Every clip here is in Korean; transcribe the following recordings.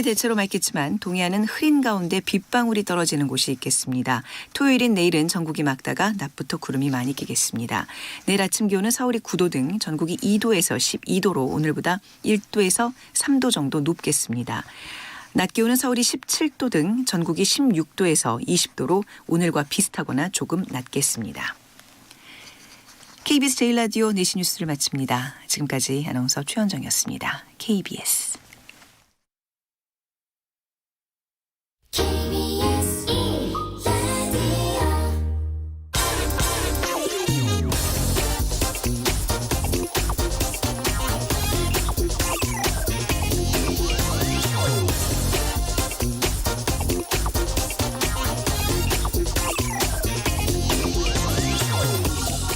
대체로 맑겠지만 동해안은 흐린 가운데 빗방울이 떨어지는 곳이 있겠습니다. 토요일인 내일은 전국이 맑다가 낮부터 구름이 많이 끼겠습니다. 내일 아침 기온은 서울이 9도 등 전국이 2도에서 12도로 오늘보다 1도에서 3도 정도 높겠습니다. 낮 기온은 서울이 17도 등 전국이 16도에서 20도로 오늘과 비슷하거나 조금 낮겠습니다. KBS 제1라디오 내시 뉴스를 마칩니다. 지금까지 아나운서 최현정이었습니다. KBS.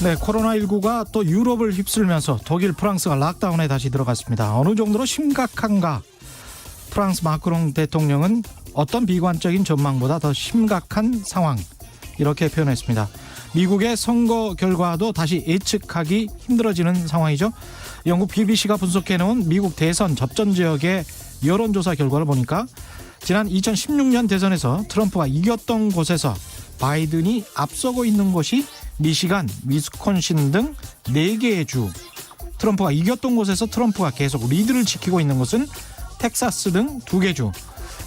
네, 코로나19가 또 유럽을 휩쓸면서 독일, 프랑스가 락다운에 다시 들어갔습니다. 어느 정도로 심각한가? 프랑스 마크롱 대통령은 어떤 비관적인 전망보다 더 심각한 상황, 이렇게 표현했습니다. 미국의 선거 결과도 다시 예측하기 힘들어지는 상황이죠. 영국 BBC가 분석해놓은 미국 대선 접전 지역의 여론조사 결과를 보니까 지난 2016년 대선에서 트럼프가 이겼던 곳에서 바이든이 앞서고 있는 곳이 미시간, 위스콘신 등 4개의 주, 트럼프가 이겼던 곳에서 트럼프가 계속 리드를 지키고 있는 곳은 텍사스 등 2개 주,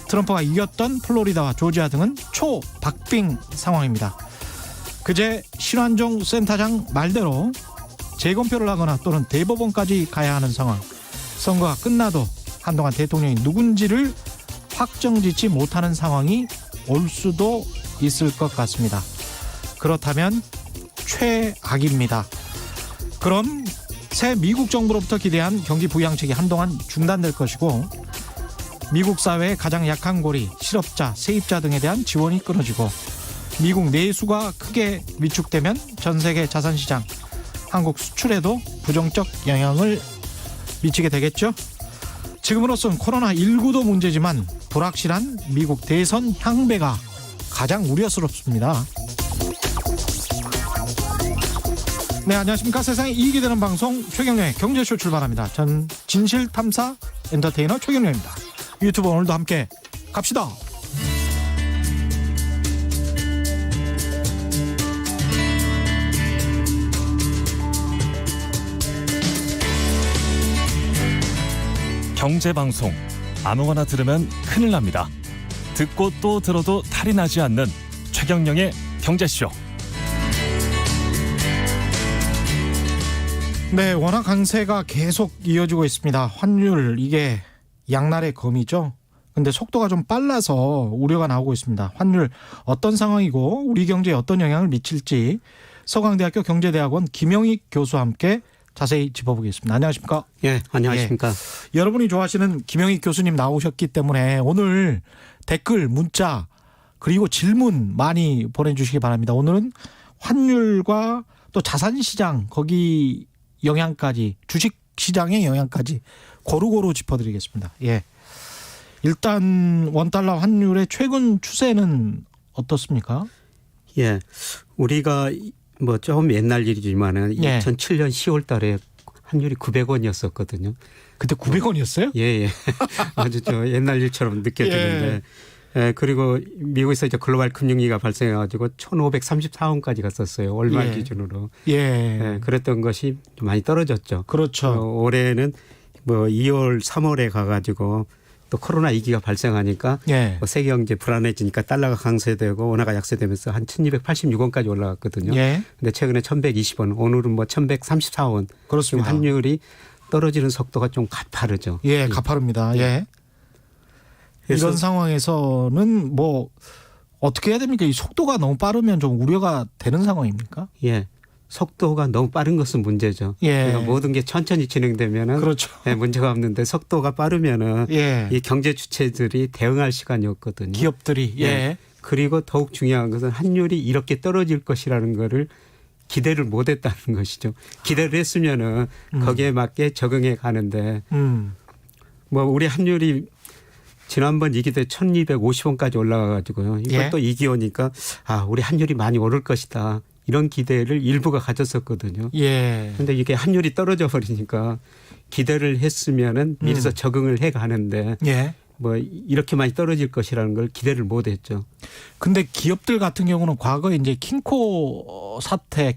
트럼프가 이겼던 플로리다와 조지아 등은 초박빙 상황입니다. 그제 신환종 센터장 말대로 재검표를 하거나 또는 대법원까지 가야 하는 상황, 선거가 끝나도 한동안 대통령이 누군지를 확정짓지 못하는 상황이 올 수도 있을 것 같습니다. 그렇다면 최악입니다. 그럼 새 미국 정부로부터 기대한 경기 부양책이 한동안 중단될 것이고, 미국 사회의 가장 약한 고리, 실업자, 세입자 등에 대한 지원이 끊어지고, 미국 내수가 크게 위축되면 전 세계 자산시장, 한국 수출에도 부정적 영향을 미치게 되겠죠. 지금으로선 코로나19도 문제지만 불확실한 미국 대선 향배가 가장 우려스럽습니다. 네, 안녕하십니까. 세상에 이익이 되는 방송 최경련의 경제쇼 출발합니다. 전 진실탐사 엔터테이너 최경련입니다. 유튜브 오늘도 함께 갑시다. 경제방송 아무거나 들으면 큰일 납니다. 듣고 또 들어도 탈이 나지 않는 최경영의 경제쇼. 네, 워낙 강세가 계속 이어지고 있습니다. 환율, 이게 양날의 검이죠. 근데 속도가 좀 빨라서 우려가 나오고 있습니다. 환율 어떤 상황이고 우리 경제에 어떤 영향을 미칠지 서강대학교 경제대학원 김영익 교수와 함께 자세히 짚어보겠습니다. 안녕하십니까? 예, 안녕하십니까? 예, 여러분이 좋아하시는 김영익 교수님 나오셨기 때문에 오늘 댓글, 문자 그리고 질문 많이 보내주시기 바랍니다. 오늘은 환율과 또 자산시장, 거기 영향까지, 주식시장의 영향까지 고루고루 짚어드리겠습니다. 예, 일단 원달러 환율의 최근 추세는 어떻습니까? 예, 우리가 뭐 좀 옛날 일이지만은 예. 2007년 10월 달에 환율이 900원이었었거든요. 그때 900원이었어요? 예, 예. 아주 저 옛날 일처럼 느껴지는데. 예, 그리고 미국에서 이제 글로벌 금융위기가 발생해가지고 1534원까지 갔었어요. 월말 예. 기준으로. 예. 예, 그랬던 것이 좀 많이 떨어졌죠. 그렇죠. 올해는 뭐 2월, 3월에 가가지고 또 코로나 위기가 발생하니까 예. 뭐 세계 경제 불안해지니까 달러가 강세되고 원화가 약세되면서 한 1286원까지 올라갔거든요. 예. 근데 최근에 1120원, 오늘은 뭐 1134원. 그렇습니다. 환율이 떨어지는 속도가 좀 가파르죠. 예, 가파릅니다. 예. 이런 상황에서는 뭐 어떻게 해야 됩니까? 이 속도가 너무 빠르면 좀 우려가 되는 상황입니까? 예. 속도가 너무 빠른 것은 문제죠. 예. 그러니까 모든 게 천천히 진행되면은 그렇죠. 예, 문제가 없는데 속도가 빠르면은 예. 이 경제 주체들이 대응할 시간이 없거든요. 기업들이 예. 그리고 더욱 중요한 것은 환율이 이렇게 떨어질 것이라는 거를 기대를 못했다는 것이죠. 기대를 했으면은 거기에 맞게 적응해 가는데 뭐 우리 환율이 지난번 이기 때 1250원까지 올라가가지고요. 이것도 예. 2기오니까 아 우리 환율이 많이 오를 것이다. 이런 기대를 일부가 가졌었거든요. 예. 그런데 이게 환율이 떨어져 버리니까 기대를 했으면은 미리서 적응을 해 가는데 예. 뭐 이렇게 많이 떨어질 것이라는 걸 기대를 못했죠. 근데 기업들 같은 경우는 과거에 이제 키코 사태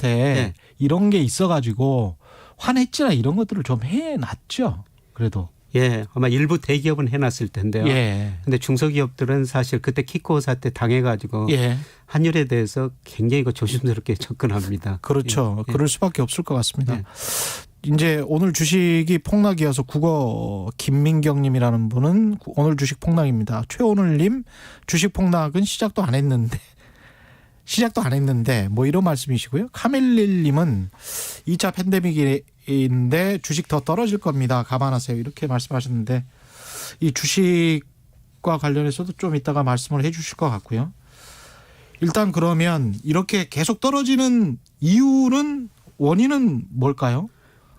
네. 이런 게 있어가지고 환해지나 이런 것들을 좀 해놨죠. 그래도. 예, 아마 일부 대기업은 해놨을 텐데요. 예. 근데 중소기업들은 사실 그때 키코 사태 당해가지고 예. 환율에 대해서 굉장히 조심스럽게 접근합니다. 그렇죠. 예. 그럴 수밖에 없을 것 같습니다. 예. 이제 오늘 주식이 폭락이어서 국어 김민경님이라는 분은 오늘 주식 폭락입니다. 최오늘님 주식 폭락은 시작도 안 했는데 뭐 이런 말씀이시고요. 카멜릴님은 2차 팬데믹인데 주식 더 떨어질 겁니다. 감안하세요. 이렇게 말씀하셨는데 이 주식과 관련해서도 좀 이따가 말씀을 해 주실 것 같고요. 일단 그러면 이렇게 계속 떨어지는 원인은 뭘까요?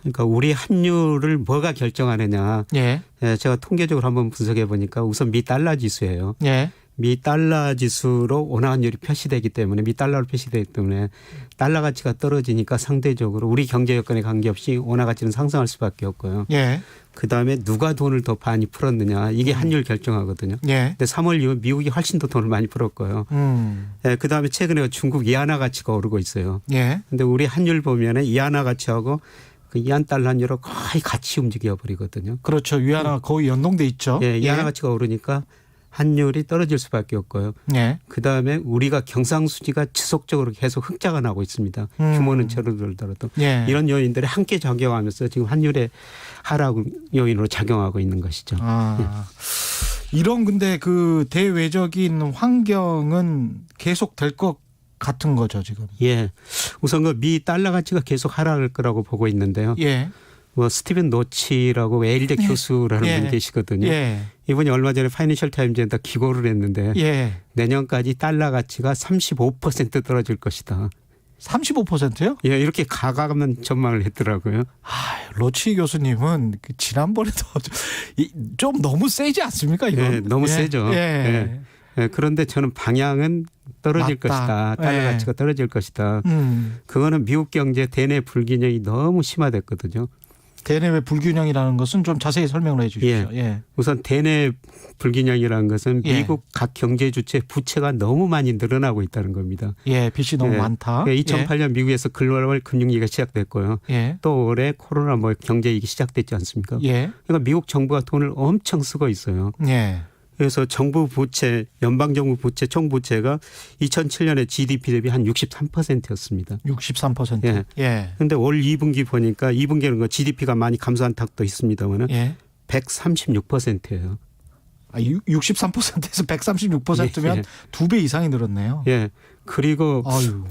그러니까 우리 환율을 뭐가 결정하느냐. 예. 예, 제가 통계적으로 한번 분석해 보니까 우선 미 달러 지수예요. 예. 미 달러 지수로 원화 환율이 표시되기 때문에 미 달러로 표시되기 때문에 달러 가치가 떨어지니까 상대적으로 우리 경제 여건에 관계없이 원화 가치는 상승할 수밖에 없고요. 예. 그다음에 누가 돈을 더 많이 풀었느냐 이게 환율 결정하거든요. 예. 근데 3월 이후 미국이 훨씬 더 돈을 많이 풀었고요. 예, 그다음에 최근에 중국 이안화 가치가 오르고 있어요. 예. 근데 우리 환율 보면은 이안화 가치하고 그 이안 달러 환율은 거의 같이 움직여 버리거든요. 그렇죠. 위안화 거의 연동돼 있죠. 예, 이안화 가치가 오르니까 환율이 떨어질 수밖에 없고요. 예. 그다음에 우리가 경상수지가 지속적으로 계속 흑자가 나고 있습니다. 규모는 줄어들더라도 예. 이런 요인들이 함께 작용하면서 지금 환율의 하락 요인으로 작용하고 있는 것이죠. 아. 이런 근데 그 대외적인 환경은 계속 될 것 같은 거죠, 지금. 예, 우선 그 미 달러 가치가 계속 하락할 거라고 보고 있는데요. 예. 뭐 스티븐 노치라고 예일대 교수라는 예. 분이 계시거든요. 예. 이분이 얼마 전에 파이낸셜 타임즈에다 기고를 했는데 예. 내년까지 달러 가치가 35% 떨어질 것이다. 35%요? 예, 이렇게 가감한 전망을 했더라고요. 로치 교수님은 그 지난번에도 좀 너무 세지 않습니까, 이거? 예, 너무 세죠. 예. 예, 그런데 저는 방향은 떨어질 맞다. 것이다. 달러 예. 가치가 떨어질 것이다. 음. 그거는 미국 경제 대내 불균형이 너무 심화됐거든요. 대내외 불균형이라는 것은 좀 자세히 설명을 해 주십시오. 예. 우선 대내 불균형이라는 것은 예. 미국 각 경제 주체 부채가 너무 많이 늘어나고 있다는 겁니다. 예, 빚이 너무 예. 많다. 2008년 미국에서 글로벌 금융위기가 시작됐고요. 예. 또 올해 코로나 경제위기 시작됐지 않습니까? 예. 그러니까 미국 정부가 돈을 엄청 쓰고 있어요. 예. 그래서 정부 부채, 연방정부 부채, 총부채가 2007년에 GDP 대비 한 63%였습니다. 63%. 예. 예. 그런데 올 2분기 보니까 2분기는 GDP가 많이 감소한 탓도 있습니다만 예. 136%예요. 63%에서 136%면 예. 2배 이상이 늘었네요. 예. 그리고 아유.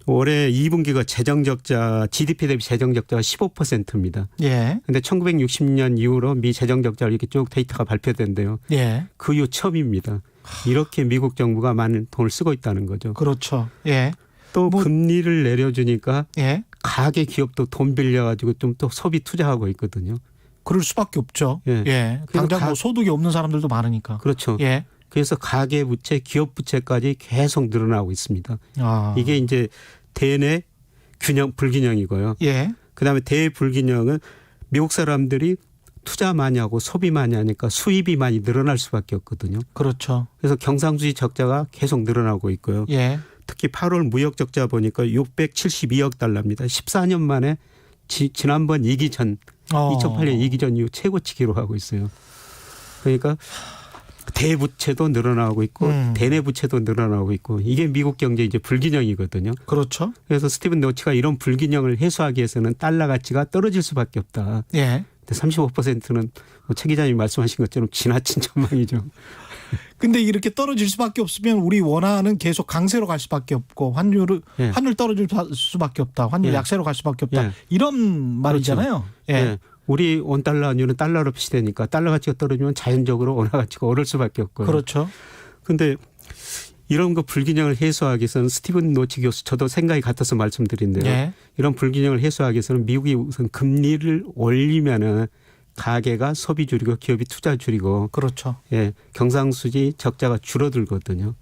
올해 2분기가 재정적자, GDP 대비 재정적자가 15%입니다. 예. 근데 1960년 이후로 미 재정적자 이렇게 쭉 데이터가 발표된대요. 예. 그 이후 처음입니다. 이렇게 미국 정부가 많은 돈을 쓰고 있다는 거죠. 그렇죠. 예. 또 뭐- 금리를 내려주니까 예. 가계 기업도 돈 빌려가지고 좀 또 소비 투자하고 있거든요. 그럴 수밖에 없죠. 예. 예. 그래서 당장 뭐 소득이 없는 사람들도 많으니까. 그렇죠. 예. 그래서 가계 부채, 기업 부채까지 계속 늘어나고 있습니다. 아. 이게 이제 대내 불균형이고요. 예. 그다음에 대불균형은 미국 사람들이 투자 많이 하고 소비 많이 하니까 수입이 많이 늘어날 수밖에 없거든요. 그렇죠. 그래서 경상수지 적자가 계속 늘어나고 있고요. 예. 특히 8월 무역 적자 보니까 672억 달러입니다. 14년 만에 지난번 2008년 이기 전 이후 최고치 기록하고 있어요. 그러니까 대부채도 늘어나고 있고 대내 부채도 늘어나고 있고 이게 미국 경제 이제 불균형이거든요. 그렇죠. 그래서 스티븐 노치가 이런 불균형을 해소하기 위해서는 달러 가치가 떨어질 수밖에 없다. 예. 근데 35%는 최 기자님이 말씀하신 것처럼 지나친 전망이죠. 근데 이렇게 떨어질 수밖에 없으면 우리 원화는 계속 강세로 갈 수밖에 없고 환율 떨어질 수밖에 없다. 환율 예. 약세로 갈 수밖에 없다. 예. 이런 말이잖아요. 예. 네. 우리 원달러 환율은 달러로 표시되니까 달러 가치가 떨어지면 자연적으로 원화 가치가 오를 수밖에 없고요. 그렇죠. 그런데 이런 거 불균형을 해소하기 위해서는 스티븐 노치 교수 저도 생각이 같아서 말씀드린데요. 예. 이런 불균형을 해소하기 위해서는 미국이 우선 금리를 올리면은 가계가 소비 줄이고 기업이 투자 줄이고 그렇죠. 예, 경상수지 적자가 줄어들거든요.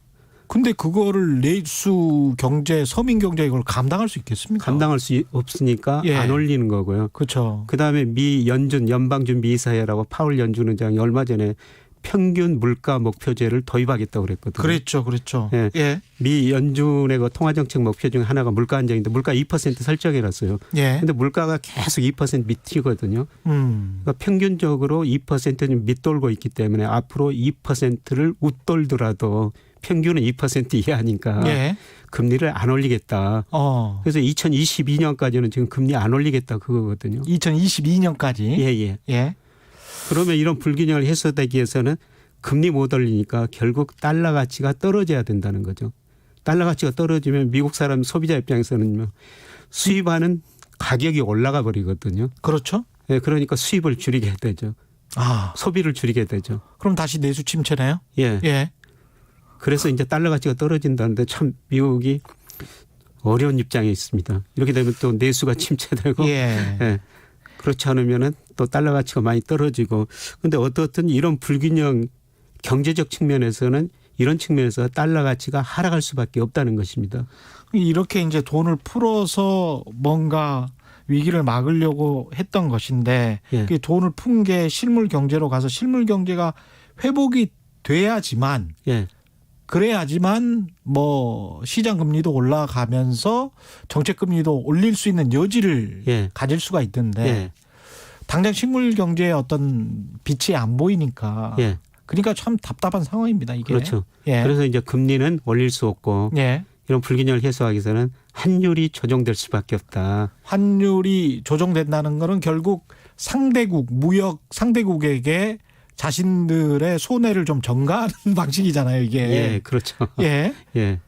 근데 그거를 내수 경제, 서민 경제 이걸 감당할 수 있겠습니까? 감당할 수 없으니까 예. 안 올리는 거고요. 그렇죠. 그다음에 미 연준 연방준비이사회라고 파월 연준 의장이 얼마 전에 평균 물가 목표제를 도입하겠다고 그랬거든요. 그랬죠. 예. 예. 미 연준의 그 통화정책 목표 중에 하나가 물가 안정인데 물가 2% 설정해놨어요. 예. 근데 물가가 계속 2% 밑이거든요. 그러니까 평균적으로 2%는 밑돌고 있기 때문에 앞으로 2%를 웃돌더라도 평균은 2% 이하니까 예. 금리를 안 올리겠다. 그래서 2022년까지는 지금 금리 안 올리겠다 그거거든요. 2022년까지. 예. 예. 그러면 이런 불균형을 해소되기 위해서는 금리 못 올리니까 결국 달러 가치가 떨어져야 된다는 거죠. 달러 가치가 떨어지면 미국 사람 소비자 입장에서는 수입하는 가격이 올라가 버리거든요. 그렇죠. 예, 그러니까 수입을 줄이게 되죠. 소비를 줄이게 되죠. 그럼 다시 내수 침체네요? 예. 예. 그래서 이제 달러 가치가 떨어진다는데 참 미국이 어려운 입장에 있습니다. 이렇게 되면 또 내수가 침체되고 예. 예. 그렇지 않으면은 또 달러 가치가 많이 떨어지고 근데 어떻든 이런 불균형 경제적 측면에서는 이런 측면에서 달러 가치가 하락할 수밖에 없다는 것입니다. 이렇게 이제 돈을 풀어서 뭔가 위기를 막으려고 했던 것인데 예. 그 돈을 푼 게 실물 경제로 가서 실물 경제가 회복이 돼야지만 예. 그래야지만 뭐 시장 금리도 올라가면서 정책 금리도 올릴 수 있는 여지를 예. 가질 수가 있던데 예. 당장 식물 경제의 어떤 빛이 안 보이니까 예. 그러니까 참 답답한 상황입니다 이게. 그렇죠. 예. 그래서 이제 금리는 올릴 수 없고 예. 이런 불균형을 해소하기 위해서는 환율이 조정될 수밖에 없다. 환율이 조정된다는 거는 결국 상대국 무역 상대국에게 자신들의 손해를 좀 전가하는 방식이잖아요 이게. 예, 그렇죠. 예. 예.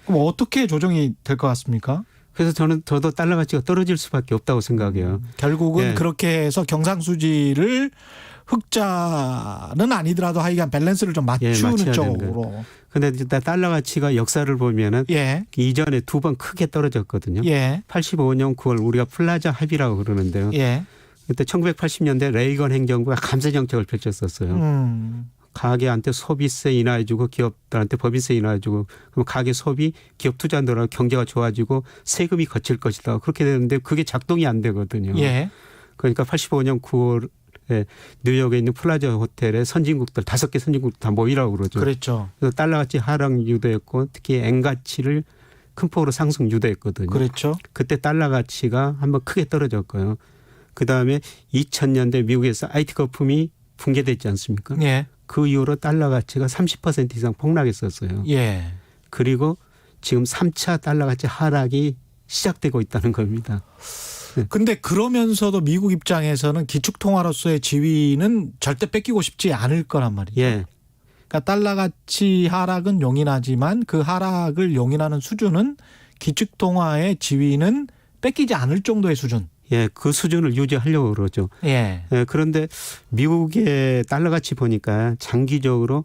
그럼 어떻게 조정이 될 것 같습니까? 그래서 저도 달러 가치가 떨어질 수밖에 없다고 생각해요. 결국은 예. 그렇게 해서 경상수지를 흑자는 아니더라도 하여간 밸런스를 좀 맞추는 맞춰야 되는 쪽으로. 근데 일단 달러 가치가 역사를 보면은 예. 이전에 두 번 크게 떨어졌거든요. 예. 85년 9월 우리가 플라자 합의라고 그러는데요. 예. 그때 1980년대 레이건 행정부가 감세 정책을 펼쳤었어요. 가게한테 소비세 인하해주고 기업들한테 법인세 인하해주고 그럼 가게 소비 기업 투자 늘어나고 경제가 좋아지고 세금이 거칠 것이다. 그렇게 되는데 그게 작동이 안 되거든요. 예. 그러니까 85년 9월에 뉴욕에 있는 플라자 호텔에 선진국들 5개 선진국들 다 모이라고 그러죠. 그랬죠. 그래서 달러 가치 하락 유도했고 특히 엔 가치를 큰 폭으로 상승 유도했거든요. 그랬죠. 그때 달러 가치가 한번 크게 떨어졌고요. 그다음에 2000년대 미국에서 IT 거품이 붕괴됐지 않습니까? 예. 그 이후로 달러 가치가 30% 이상 폭락했었어요. 예. 그리고 지금 3차 달러 가치 하락이 시작되고 있다는 겁니다. 근데 그러면서도 미국 입장에서는 기축통화로서의 지위는 절대 뺏기고 싶지 않을 거란 말이죠. 예. 그러니까 달러 가치 하락은 용인하지만 그 하락을 용인하는 수준은 기축통화의 지위는 뺏기지 않을 정도의 수준. 예, 그 수준을 유지하려고 그러죠. 예. 예, 그런데 미국의 달러 가치 보니까 장기적으로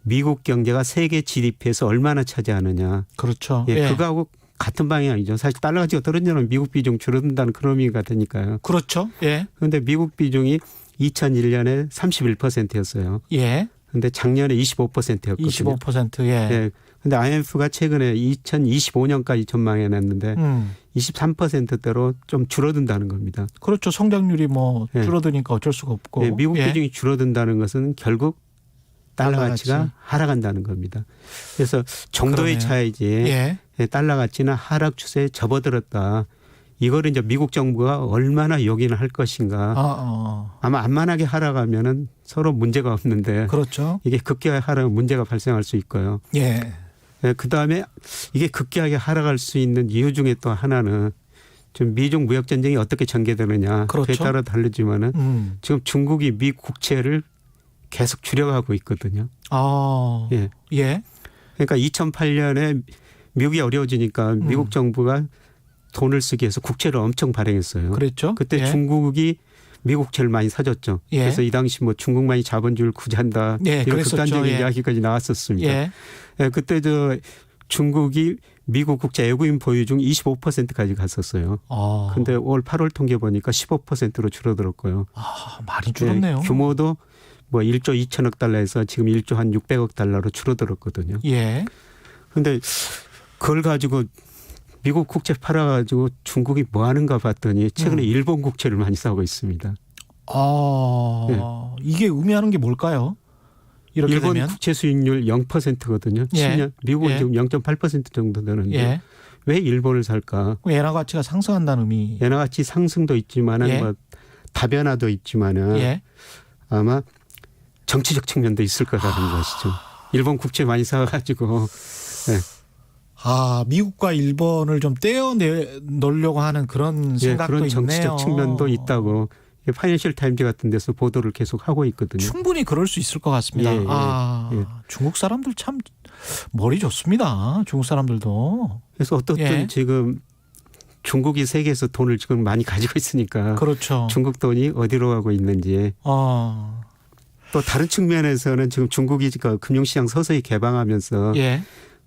미국 경제가 세계 GDP에서 얼마나 차지하느냐. 그렇죠. 예, 그거하고 같은 방향이죠. 사실 달러 가치가 떨어지면 미국 비중 줄어든다는 그런 의미가 되니까요. 그렇죠. 예. 그런데 미국 비중이 2001년에 31%였어요. 예. 그런데 작년에 25%였거든요. 25%. 예. 예. 근데 IMF가 최근에 2025년까지 전망해 놨는데 23%대로 좀 줄어든다는 겁니다. 그렇죠. 성장률이 뭐 예. 줄어드니까 어쩔 수가 없고. 예, 미국 예. 비중이 줄어든다는 것은 결국 달러 달러 가치가 가치. 하락한다는 겁니다. 그래서 정도의 그러네요. 차이지 예. 달러 가치는 하락 추세에 접어들었다. 이거를 이제 미국 정부가 얼마나 용인을 할 것인가. 아마 안만하게 하락하면은 서로 문제가 없는데 그렇죠. 이게 급격하게 하락하면 문제가 발생할 수 있고요. 예. 그다음에 이게 급격하게 하락할 수 있는 이유 중에 또 하나는 좀 미중 무역 전쟁이 어떻게 전개되느냐. 그렇죠. 그에 따라 다르지만은 지금 중국이 미 국채를 계속 줄여가고 있거든요. 예. 예. 그러니까 2008년에 미국이 어려워지니까 미국 정부가 돈을 쓰기 위해서 국채를 엄청 발행했어요. 그랬죠. 그때 예. 중국이 미국 국채를 많이 사줬죠. 예. 그래서 이 당시 뭐 중국만이 자본주의를 구제한다. 예, 이런 그랬었죠. 극단적인 예. 이야기까지 나왔었습니다. 예. 예, 그때 중국이 미국 국채 외국인 보유 중 25%까지 갔었어요. 근데 올 8월 통계 보니까 15%로 줄어들었고요. 많이 줄었네요. 예, 규모도 뭐 1조 2천억 달러에서 지금 1조 한 600억 달러로 줄어들었거든요. 예. 근데 그걸 가지고 미국 국채 팔아가지고 중국이 뭐 하는가 봤더니 최근에 일본 국채를 많이 사고 있습니다. 이게 의미하는 게 뭘까요? 이렇게 일본 되면 국채 수익률 0%거든요. 예. 10년 미국은 예. 지금 0.8% 정도 되는데 예. 왜 일본을 살까? 엔화 가치가 상승한다는 의미. 엔화 가치 상승도 있지만은 예. 뭐 다변화도 있지만은 예. 아마 정치적 측면도 있을 거라는 것이죠. 일본 국채 많이 사가지고 미국과 일본을 좀 떼어내려고 하는 그런 생각도 그런 있네요. 정치적 측면도 있다고 파이낸셜 타임즈 같은 데서 보도를 계속 하고 있거든요. 충분히 그럴 수 있을 것 같습니다. 예. 중국 사람들 참 머리 좋습니다. 중국 사람들도. 그래서 어떻든 예. 지금 중국이 세계에서 돈을 지금 많이 가지고 있으니까 그렇죠. 중국 돈이 어디로 가고 있는지 또 다른 측면에서는 지금 중국이 금융시장 서서히 개방하면서 예.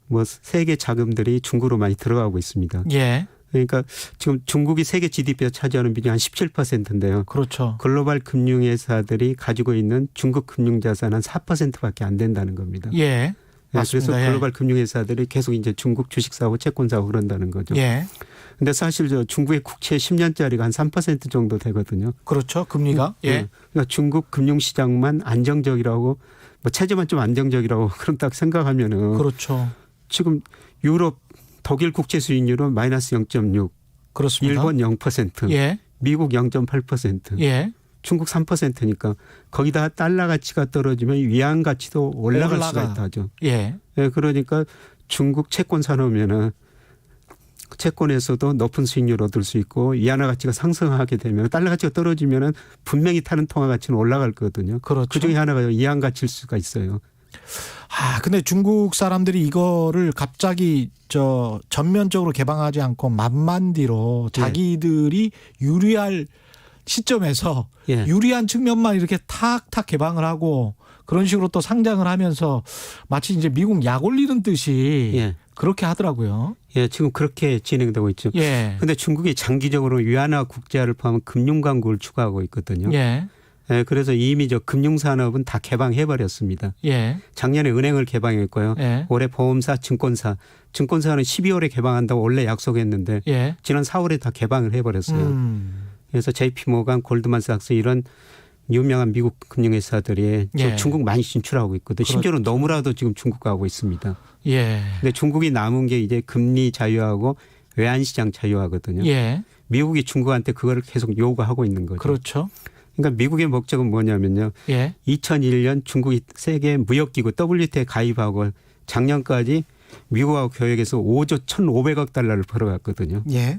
뭐 세계 자금들이 중국으로 많이 들어가고 있습니다. 예. 그러니까 지금 중국이 세계 GDP에 차지하는 비중이 한 17%인데요. 그렇죠. 글로벌 금융회사들이 가지고 있는 중국 금융자산 한 4%밖에 안 된다는 겁니다. 예. 맞습니다. 그래서 예. 글로벌 금융회사들이 계속 이제 중국 주식 사고 채권 사고 그런다는 거죠. 예. 근데 사실 중국의 국채 10년짜리가 한 3% 정도 되거든요. 그렇죠. 금리가. 예. 그러니까 중국 금융시장만 안정적이라고 뭐 체제만 좀 안정적이라고 그런다고 생각하면은 그렇죠. 지금 유럽 독일 국채 수익률은 마이너스 0.6, 그렇습니다. 일본 0%, 예. 미국 0.8%, 예. 중국 3%니까 거기다 달러 가치가 떨어지면 위안 가치도 올라갈 수가 있다죠. 예. 예, 그러니까 중국 채권 사놓으면은 채권에서도 높은 수익률을 얻을 수 있고 위안화 가치가 상승하게 되면 달러 가치가 떨어지면은 분명히 타는 통화 가치는 올라갈 거거든요. 그렇죠. 그 중에 하나가 위안 가치일 수가 있어요. 근데 중국 사람들이 이거를 갑자기 전면적으로 개방하지 않고 만만디로 자기들이 유리할 시점에서 예. 유리한 측면만 이렇게 탁탁 개방을 하고 그런 식으로 또 상장을 하면서 마치 이제 미국 약 올리는 듯이 예. 그렇게 하더라고요. 예, 지금 그렇게 진행되고 있죠. 예. 근데 중국이 장기적으로 위안화 국제화를 포함한 금융 강국을 추구하고 있거든요. 예. 예, 그래서 이미 금융산업은 다 개방해 버렸습니다. 예. 작년에 은행을 개방했고요. 예. 올해 보험사, 증권사는 12월에 개방한다고 원래 약속했는데 예. 지난 4월에 다 개방을 해버렸어요. 그래서 JP모간, 골드만삭스 이런 유명한 미국 금융회사들이 지금 예. 중국 많이 진출하고 있거든요. 심지어는 너무나도 지금 중국 가고 있습니다. 예. 근데 중국이 남은 게 이제 금리 자유하고 외환시장 자유화거든요. 예. 미국이 중국한테 그거를 계속 요구하고 있는 거죠. 그렇죠. 그러니까 미국의 목적은 뭐냐면요. 예. 2001년 중국이 세계 무역기구 WTO에 가입하고 작년까지 미국하고 교역에서 5조 1,500억 달러를 벌어갔거든요. 예.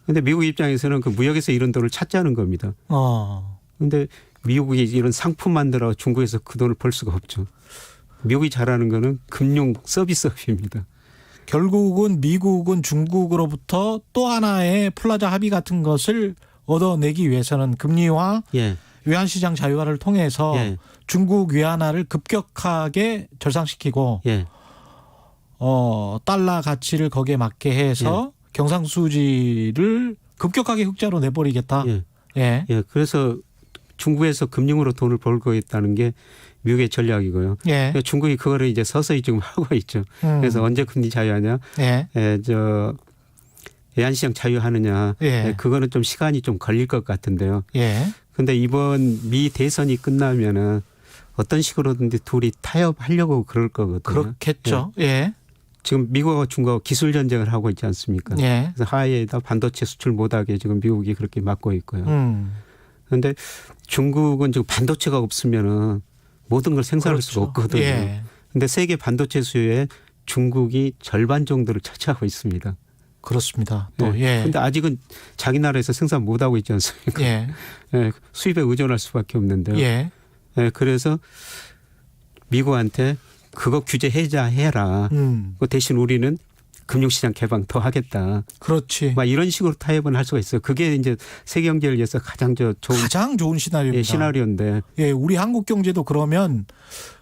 그런데 미국 입장에서는 그 무역에서 이런 돈을 찾자는 겁니다. 그런데 미국이 이런 상품 만들어 중국에서 그 돈을 벌 수가 없죠. 미국이 잘하는 거는 금융 서비스업입니다. 결국은 미국은 중국으로부터 또 하나의 플라자 합의 같은 것을 얻어내기 위해서는 금리와 예. 외환시장 자유화를 통해서 예. 중국 위안화를 급격하게 절상시키고 예. 달러 가치를 거기에 맞게 해서 경상수지를 급격하게 흑자로 내버리겠다. 예. 예. 예. 그래서 중국에서 금융으로 돈을 벌고 있다는 게 미국의 전략이고요. 예. 중국이 그거를 이제 서서히 지금 하고 있죠. 그래서 언제 금리 자유하냐? 예. 외환시장 자유하느냐? 예. 그거는 좀 시간이 좀 걸릴 것 같은데요. 예. 그런데 이번 미 대선이 끝나면은 어떤 식으로든지 둘이 타협하려고 그럴 거거든요. 그렇겠죠. 예. 지금 미국하고 중국하고 기술 전쟁을 하고 있지 않습니까? 예. 그래서 하해에다 반도체 수출 못하게 지금 미국이 그렇게 막고 있고요. 그런데 중국은 지금 반도체가 없으면은 모든 걸 생산할 그렇죠. 수가 없거든요. 예. 그런데 세계 반도체 수요의 중국이 절반 정도를 차지하고 있습니다. 그렇습니다. 또 예. 그런데 아직은 자기 나라에서 생산 못하고 있지 않습니까? 예. 예, 수입에 의존할 수밖에 없는데요. 예. 예, 그래서 미국한테 그거 규제 해라. 그 대신 우리는 금융시장 개방 더 하겠다. 그렇지. 막 이런 식으로 타협은 할 수가 있어요. 그게 이제 세계 경제를 위해서 가장 좋은 시나리오입니다. 예, 시나리오인데. 예, 우리 한국 경제도 그러면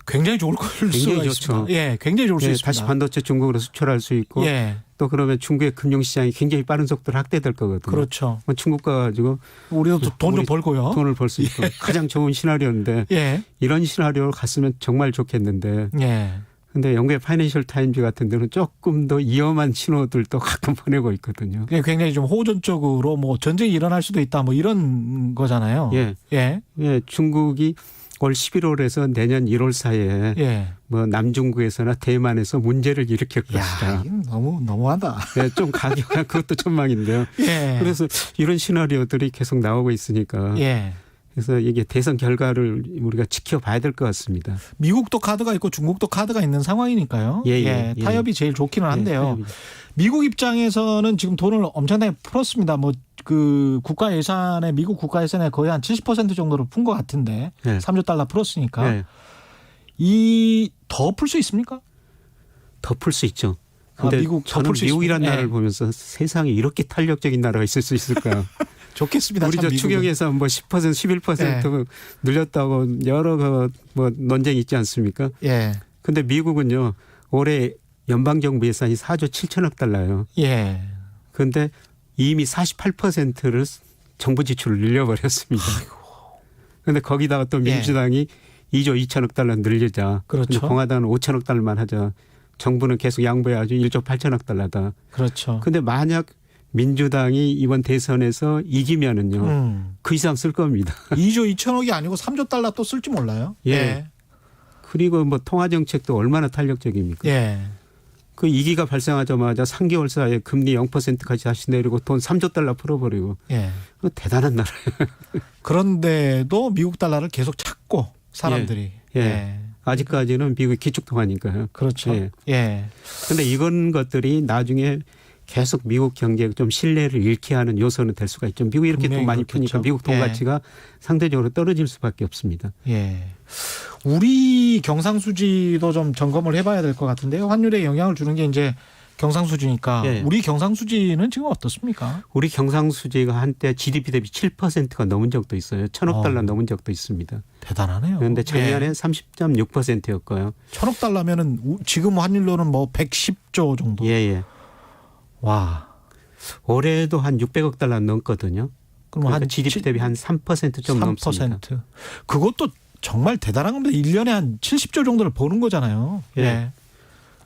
굉장히 좋을 수가 굉장히 있습니다. 좋죠. 예, 굉장히 좋을 수 예, 있습니다. 다시 반도체 중국으로 수출할 수 있고 예. 또 그러면 중국의 금융시장이 굉장히 빠른 속도로 확대될 거거든요. 그렇죠. 중국 가가지고 우리도 돈 좀 우리 벌고요. 돈을 벌 수 있고 가장 좋은 시나리오인데 예. 이런 시나리오로 갔으면 정말 좋겠는데 예. 근데 영국의 파이낸셜 타임즈 같은 데는 조금 더 위험한 신호들도 가끔 보내고 있거든요. 그게 굉장히 좀 호전적으로 뭐 전쟁이 일어날 수도 있다 뭐 이런 거잖아요. 예. 예. 예, 중국이 올 11월에서 내년 1월 사이에 예. 뭐 남중국에서나 대만에서 문제를 일으킬 야, 것이다. 이거 너무하다. 예, 좀 가격한 그것도 전망인데요. 예. 그래서 이런 시나리오들이 계속 나오고 있으니까 예. 그래서 이게 대선 결과를 우리가 지켜봐야 될 것 같습니다. 미국도 카드가 있고 중국도 카드가 있는 상황이니까요. 예. 타협이 제일 좋기는 한데요. 예, 미국 입장에서는 지금 돈을 엄청나게 풀었습니다. 뭐 그 국가 예산에 미국 국가 예산에 거의 한 70% 정도를 푼 것 같은데 예. 3조 달러 풀었으니까 예. 이 더 풀 수 있습니까? 더 풀 수 있죠. 근데 미국 더 저는 풀 수 미국이라는 있습니다. 나라를 예. 보면서 세상에 이렇게 탄력적인 나라가 있을 수 있을까? 좋겠습니다. 우리 참 저 미국은. 추경에서 뭐 10%, 11% 늘렸다고 여러 뭐 논쟁이 있지 않습니까? 예. 근데 미국은요 올해 연방정부 예산이 4조 7천억 달러예요. 예. 그런데 이미 48%를 정부 지출을 늘려버렸습니다. 그런데 거기다가 또 민주당이 2조 2천억 달러 늘리자. 그렇죠. 근데 공화당은 5천억 달러만 하자. 정부는 계속 양보해야지 1조 8천억 달러다. 그렇죠. 근데 만약 민주당이 이번 대선에서 이기면은요 그 이상 쓸 겁니다. 2조 2천억이 아니고 3조 달러 또 쓸지 몰라요. 예. 그리고 뭐 통화 정책도 얼마나 탄력적입니까? 예. 그 위기가 발생하자마자 3개월 사이에 금리 0%까지 다시 내리고 돈 3조 달러 풀어버리고 예. 그 대단한 나라예요. 그런데도 미국 달러를 계속 찾고 사람들이. 예. 아직까지는 미국이 기축통화니까요. 그렇죠. 예. 예. 근데 이런 것들이 나중에 계속 미국 경제에 좀 신뢰를 잃게 하는 요소는 될 수가 있죠. 미국이 이렇게 돈 분명히 많이 그렇겠죠. 푸니까 미국 돈 예. 가치가 상대적으로 떨어질 수밖에 없습니다. 예. 우리 경상수지도 좀 점검을 해봐야 될 것 같은데요. 환율에 영향을 주는 게 이제 경상수지니까 예. 우리 경상수지는 지금 어떻습니까? 우리 경상수지가 한때 GDP 대비 7%가 넘은 적도 있어요. 1,000억 달러 넘은 적도 있습니다. 대단하네요. 그런데 작년에 예. 30.6%였고요. 1,000억 달러면은 지금 환율로는 뭐 110조 정도. 예. 와. 올해도 한 600억 달러 넘거든요. 그럼 그러니까 한 GDP 대비 한 3%좀 넘습니다. 3%. 그것도 정말 대단한 겁니다. 1년에 한 70조 정도를 버는 거잖아요. 예.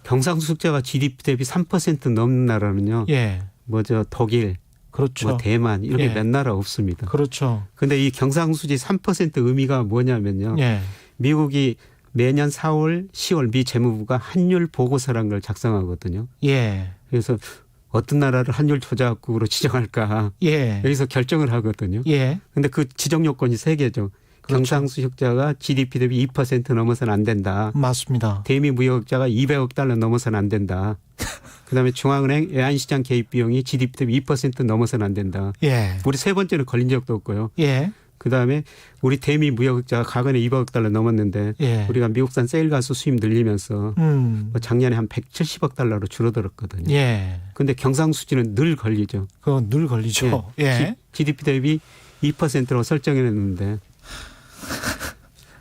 경상수지가 GDP 대비 3% 넘는 나라는요. 예. 뭐죠? 독일, 그렇죠. 뭐 대만 이렇게 예. 몇 나라 없습니다. 그렇죠. 근데 이 경상수지 3% 의미가 뭐냐면요. 예. 미국이 매년 4월, 10월 미 재무부가 환율 보고서라는 걸 작성하거든요. 예. 그래서 어떤 나라를 환율 조작국으로 지정할까 예. 여기서 결정을 하거든요. 예. 근데 그 지정 요건이 3개죠. 그렇죠. 경상수지가 GDP 대비 2% 넘어서는 안 된다. 맞습니다. 대미 무역자가 200억 달러 넘어서는 안 된다. 그다음에 중앙은행 외환시장 개입 비용이 GDP 대비 2% 넘어서는 안 된다. 예. 우리 3번째는 걸린 적도 없고요. 예. 그다음에 우리 대미 무역자가 과거에 200억 달러 넘었는데 예. 우리가 미국산 세일가스 수입 늘리면서 뭐 작년에 한 170억 달러로 줄어들었거든요. 예. 그런데 경상수지는 늘 걸리죠. 그건 늘 걸리죠. 예. GDP 대비 2%로 설정해냈는데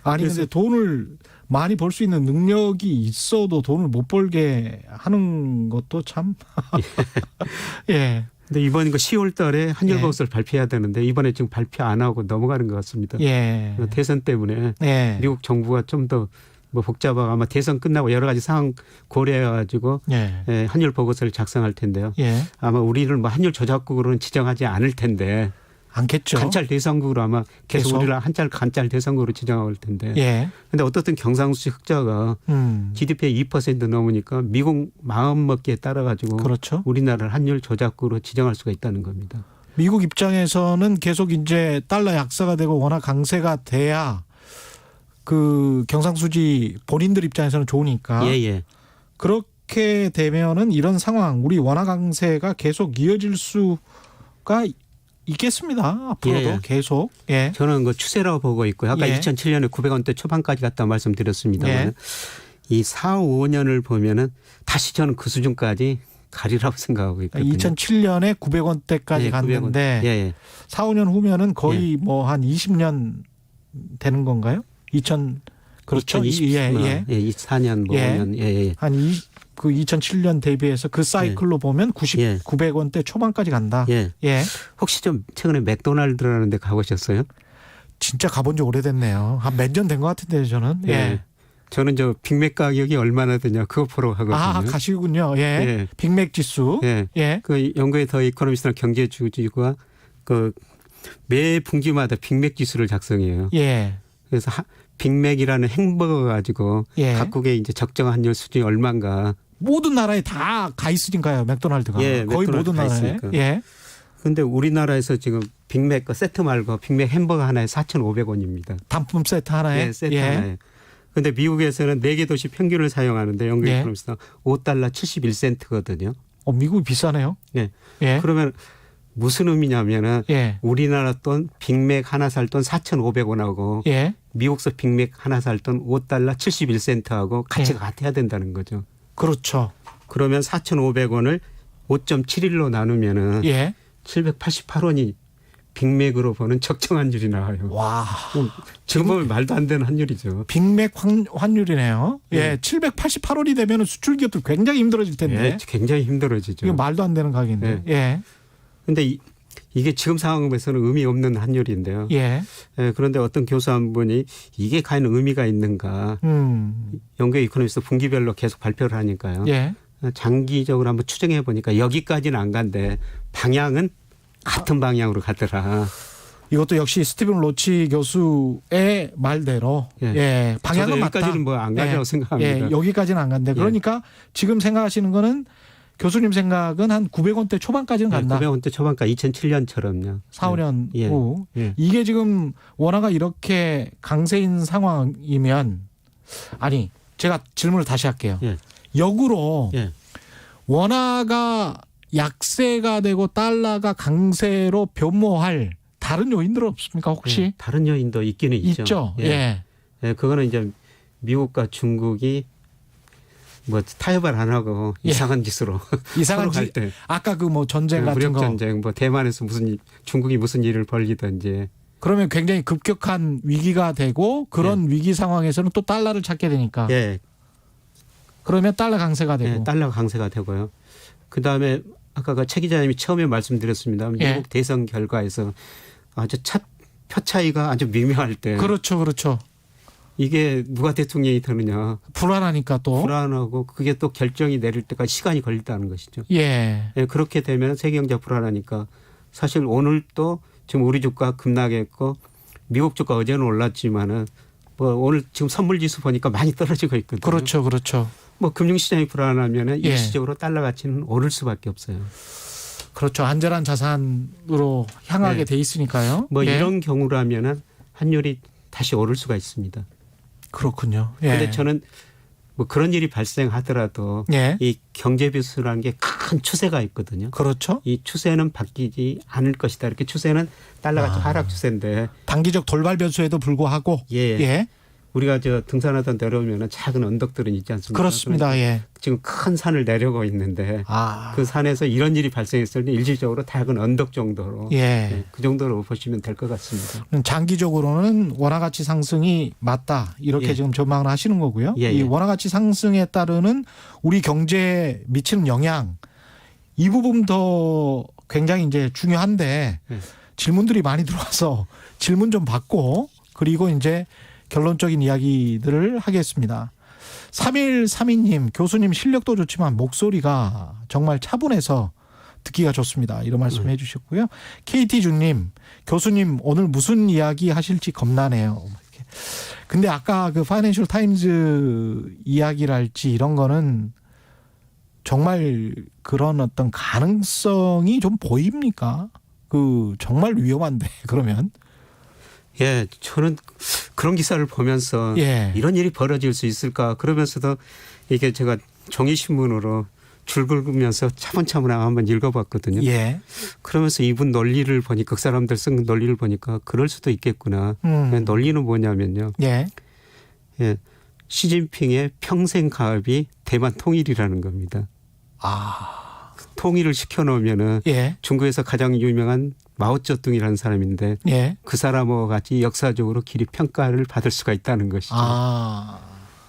아니 근데 돈을 많이 벌 수 있는 능력이 있어도 돈을 못 벌게 하는 것도 참. 예. 근데 이번 그 10월 달에 환율 예. 보고서를 발표해야 되는데 이번에 지금 발표 안 하고 넘어가는 것 같습니다. 예. 대선 때문에 예. 미국 정부가 좀 더 뭐 복잡하고 아마 대선 끝나고 여러 가지 상황 고려해가지고 예. 환율 보고서를 작성할 텐데요. 예. 아마 우리를 뭐 환율 조작국으로는 지정하지 않을 텐데 않겠죠. 관찰 대상국으로 아마 계속 계속? 우리를 관찰 대상국으로 지정할 텐데. 예. 근데 어떻든 경상수지 흑자가 GDP의 2% 넘으니까 미국 마음먹기에 따라 가지고 그렇죠. 우리나라를 환율 조작국으로 지정할 수가 있다는 겁니다. 미국 입장에서는 계속 이제 달러 약세가 되고 워낙 강세가 돼야 그 경상수지 본인들 입장에서는 좋으니까. 예. 그렇게 되면은 이런 상황 우리 원화 강세가 계속 이어질 수가 있겠습니다. 앞으로도 예. 계속. 예. 저는 그 추세라고 보고 있고요. 아까 예. 2007년에 900원대 초반까지 갔다 말씀드렸습니다만 예. 이 4, 5년을 보면은 다시 저는 그 수준까지 가리라고 생각하고 있거든요. 2007년에 900원대까지 예, 갔는데 900원. 예. 4, 5년 후면은 거의 뭐 한 20년 되는 건가요? 2000 그렇죠. 24년 뭐 예. 5년. 예. 한 그 2007년 대비해서 그 사이클로 보면 900원대 초반까지 간다. 예. 예. 혹시 좀 최근에 맥도날드라는 데 가보셨어요? 진짜 가본 지 오래됐네요. 한 몇 년 된 것 같은데요, 저는. 예. 저는 저 빅맥 가격이 얼마나 되냐 그거 보러 가거든요. 아, 가시군요. 예. 예. 빅맥 지수. 예. 예. 그 영국의 더 이코노미스트나 경제주지가 그 매 분기마다 빅맥 지수를 작성해요. 예. 그래서 빅맥이라는 햄버거 가지고 예. 각국의 이제 적정 환율 수준이 얼마인가. 모든 나라에 다 가 있으니까요. 맥도날드가. 예, 거의 맥도날드 모든 가 나라에. 있으니까. 예. 근데 우리나라에서 지금 빅맥 거 세트 말고 빅맥 햄버거 하나에 4,500원입니다. 단품 세트 하나에. 예, 세트 하나에. 근데 미국에서는 4개 도시 평균을 사용하는데 영국 예. 이코노미스트는 $5 71센트거든요. 미국이 비싸네요. 예. 예. 그러면 무슨 의미냐면은 예. 우리나라 돈 빅맥 하나 살 돈 4,500원하고 예. 미국서 빅맥 하나 살 돈 $5 71센트하고 가치가 같아야 된다는 거죠. 그렇죠. 그러면 4,500원을 5.71로 나누면은 예. 788원이 빅맥으로 보는 적정한 줄이 나와요. 와. 지금 보면 말도 안 되는 환율이죠. 빅맥 환율이네요. 예. 788원이 되면 수출 기업들 굉장히 힘들어질 텐데. 예, 굉장히 힘들어지죠. 이거 말도 안 되는 가격인데. 예. 근데 이게 지금 상황에서는 의미 없는 환율인데요. 예. 예, 그런데 어떤 교수 한 분이 이게 과연 의미가 있는가. 영국 이코노미스트 분기별로 계속 발표를 하니까요. 예. 장기적으로 한번 추정해 보니까 여기까지는 안 간데 방향은 같은 방향으로 가더라. 이것도 역시 스티븐 로치 교수의 말대로 예. 예. 방향은 저도 맞다. 여기까지는 뭐 안 가자고 예. 생각합니다. 예. 여기까지는 안 간대. 그러니까 지금 생각하시는 거는 교수님 생각은 한 900원대 초반까지는 간다. 900원대 초반까 2007년처럼요. 4, 5년 예. 후. 예. 이게 지금 원화가 이렇게 강세인 상황이면 아니 제가 질문을 다시 할게요. 예. 역으로 예. 원화가 약세가 되고 달러가 강세로 변모할 다른 요인들은 없습니까 혹시? 예. 다른 요인도 있기는 있죠. 있죠. 예. 예, 그거는 이제 미국과 중국이 뭐 타협을 안 하고 예. 이상한 짓으로 이상한 서로 갈 짓. 때 아까 그 뭐 전쟁 같은 무력 거. 전쟁 뭐 대만에서 중국이 무슨 일을 벌이든지 그러면 굉장히 급격한 위기가 되고 그런 위기 상황에서는 또 달러를 찾게 되니까. 예, 그러면 달러 강세가 되고. 예, 달러가 강세가 되고요. 그다음에 아까 그 최 기자님이 처음에 말씀드렸습니다. 미국 예. 대선 결과에서 아주 표 차이가 아주 미묘할 때 그렇죠. 그렇죠. 이게 누가 대통령이 되느냐 불안하니까 또. 불안하고 그게 또 결정이 내릴 때까지 시간이 걸린다는 것이죠. 예. 예, 그렇게 되면 세계 경제가 불안하니까 사실 오늘도 지금 우리 주가 급락했고 미국 주가 어제는 올랐지만은 뭐 오늘 지금 선물 지수 보니까 많이 떨어지고 있거든요. 그렇죠. 그렇죠. 뭐 금융시장이 불안하면은 예. 일시적으로 달러 가치는 오를 수밖에 없어요. 그렇죠. 안전한 자산으로 향하게 네. 돼 있으니까요. 뭐 예. 이런 경우라면은 환율이 다시 오를 수가 있습니다. 그렇군요. 예. 그런데 저는 뭐 그런 일이 발생하더라도 예. 이 경제 변수라는 게 큰 추세가 있거든요. 그렇죠. 이 추세는 바뀌지 않을 것이다. 이렇게 추세는 달러가 좀 하락 추세인데 단기적 돌발 변수에도 불구하고 예. 예. 우리가 저 등산하다 내려오면 작은 언덕들은 있지 않습니까? 그렇습니다. 예. 지금 큰 산을 내려고 있는데 아. 그 산에서 이런 일이 발생했을 때 일시적으로 작은 언덕 정도로 예. 그 정도로 보시면 될 것 같습니다. 장기적으로는 원화 가치 상승이 맞다. 이렇게 예. 지금 전망을 하시는 거고요. 예, 이 예. 원화 가치 상승에 따르는 우리 경제에 미치는 영향 이 부분도 굉장히 이제 중요한데 예. 질문들이 많이 들어와서 질문 좀 받고 그리고 이제 결론적인 이야기들을 하겠습니다. 3132님 교수님 실력도 좋지만 목소리가 정말 차분해서 듣기가 좋습니다. 이런 말씀 해 주셨고요. KT주님 교수님 오늘 무슨 이야기 하실지 겁나네요. 근데 아까 그 파이낸셜 타임즈 이야기랄지 이런 거는 정말 그런 어떤 가능성이 좀 보입니까? 그 정말 위험한데 그러면 예, 저는 그런 기사를 보면서 예. 이런 일이 벌어질 수 있을까 그러면서도 이게 제가 종이신문으로 줄 긁으면서 차분차분 한번 읽어봤거든요. 예. 그러면서 이분 논리를 보니까 그 사람들 쓴 논리를 보니까 그럴 수도 있겠구나. 논리는 뭐냐면요. 예. 예, 시진핑의 평생 가업이 대만 통일이라는 겁니다. 아. 통일을 시켜놓으면은 예. 중국에서 가장 유명한 마오쩌둥이라는 사람인데 예. 그 사람과 같이 역사적으로 길이 평가를 받을 수가 있다는 것이죠. 아.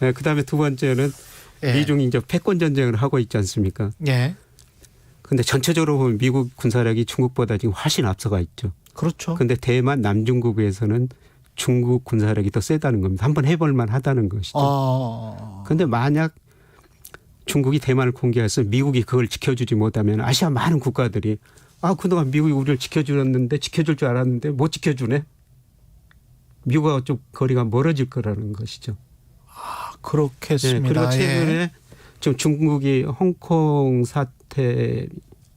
예, 그다음에 두 번째는 예. 미중이 이제 패권 전쟁을 하고 있지 않습니까? 예. 그런데 전체적으로 보면 미국 군사력이 중국보다 지금 훨씬 앞서가 있죠. 그렇죠. 그런데 대만 남중국에서는 중국 군사력이 더 세다는 겁니다. 한번 해볼 만하다는 것이죠. 그런데 만약 중국이 대만을 공격해서 미국이 그걸 지켜주지 못하면 아시아 많은 국가들이 그동안 미국이 우리를 지켜주었는데 지켜줄 줄 알았는데 못 지켜주네. 미국과 좀 거리가 멀어질 거라는 것이죠. 그렇겠습니다. 그리고 최근에 예. 지금 중국이 홍콩 사태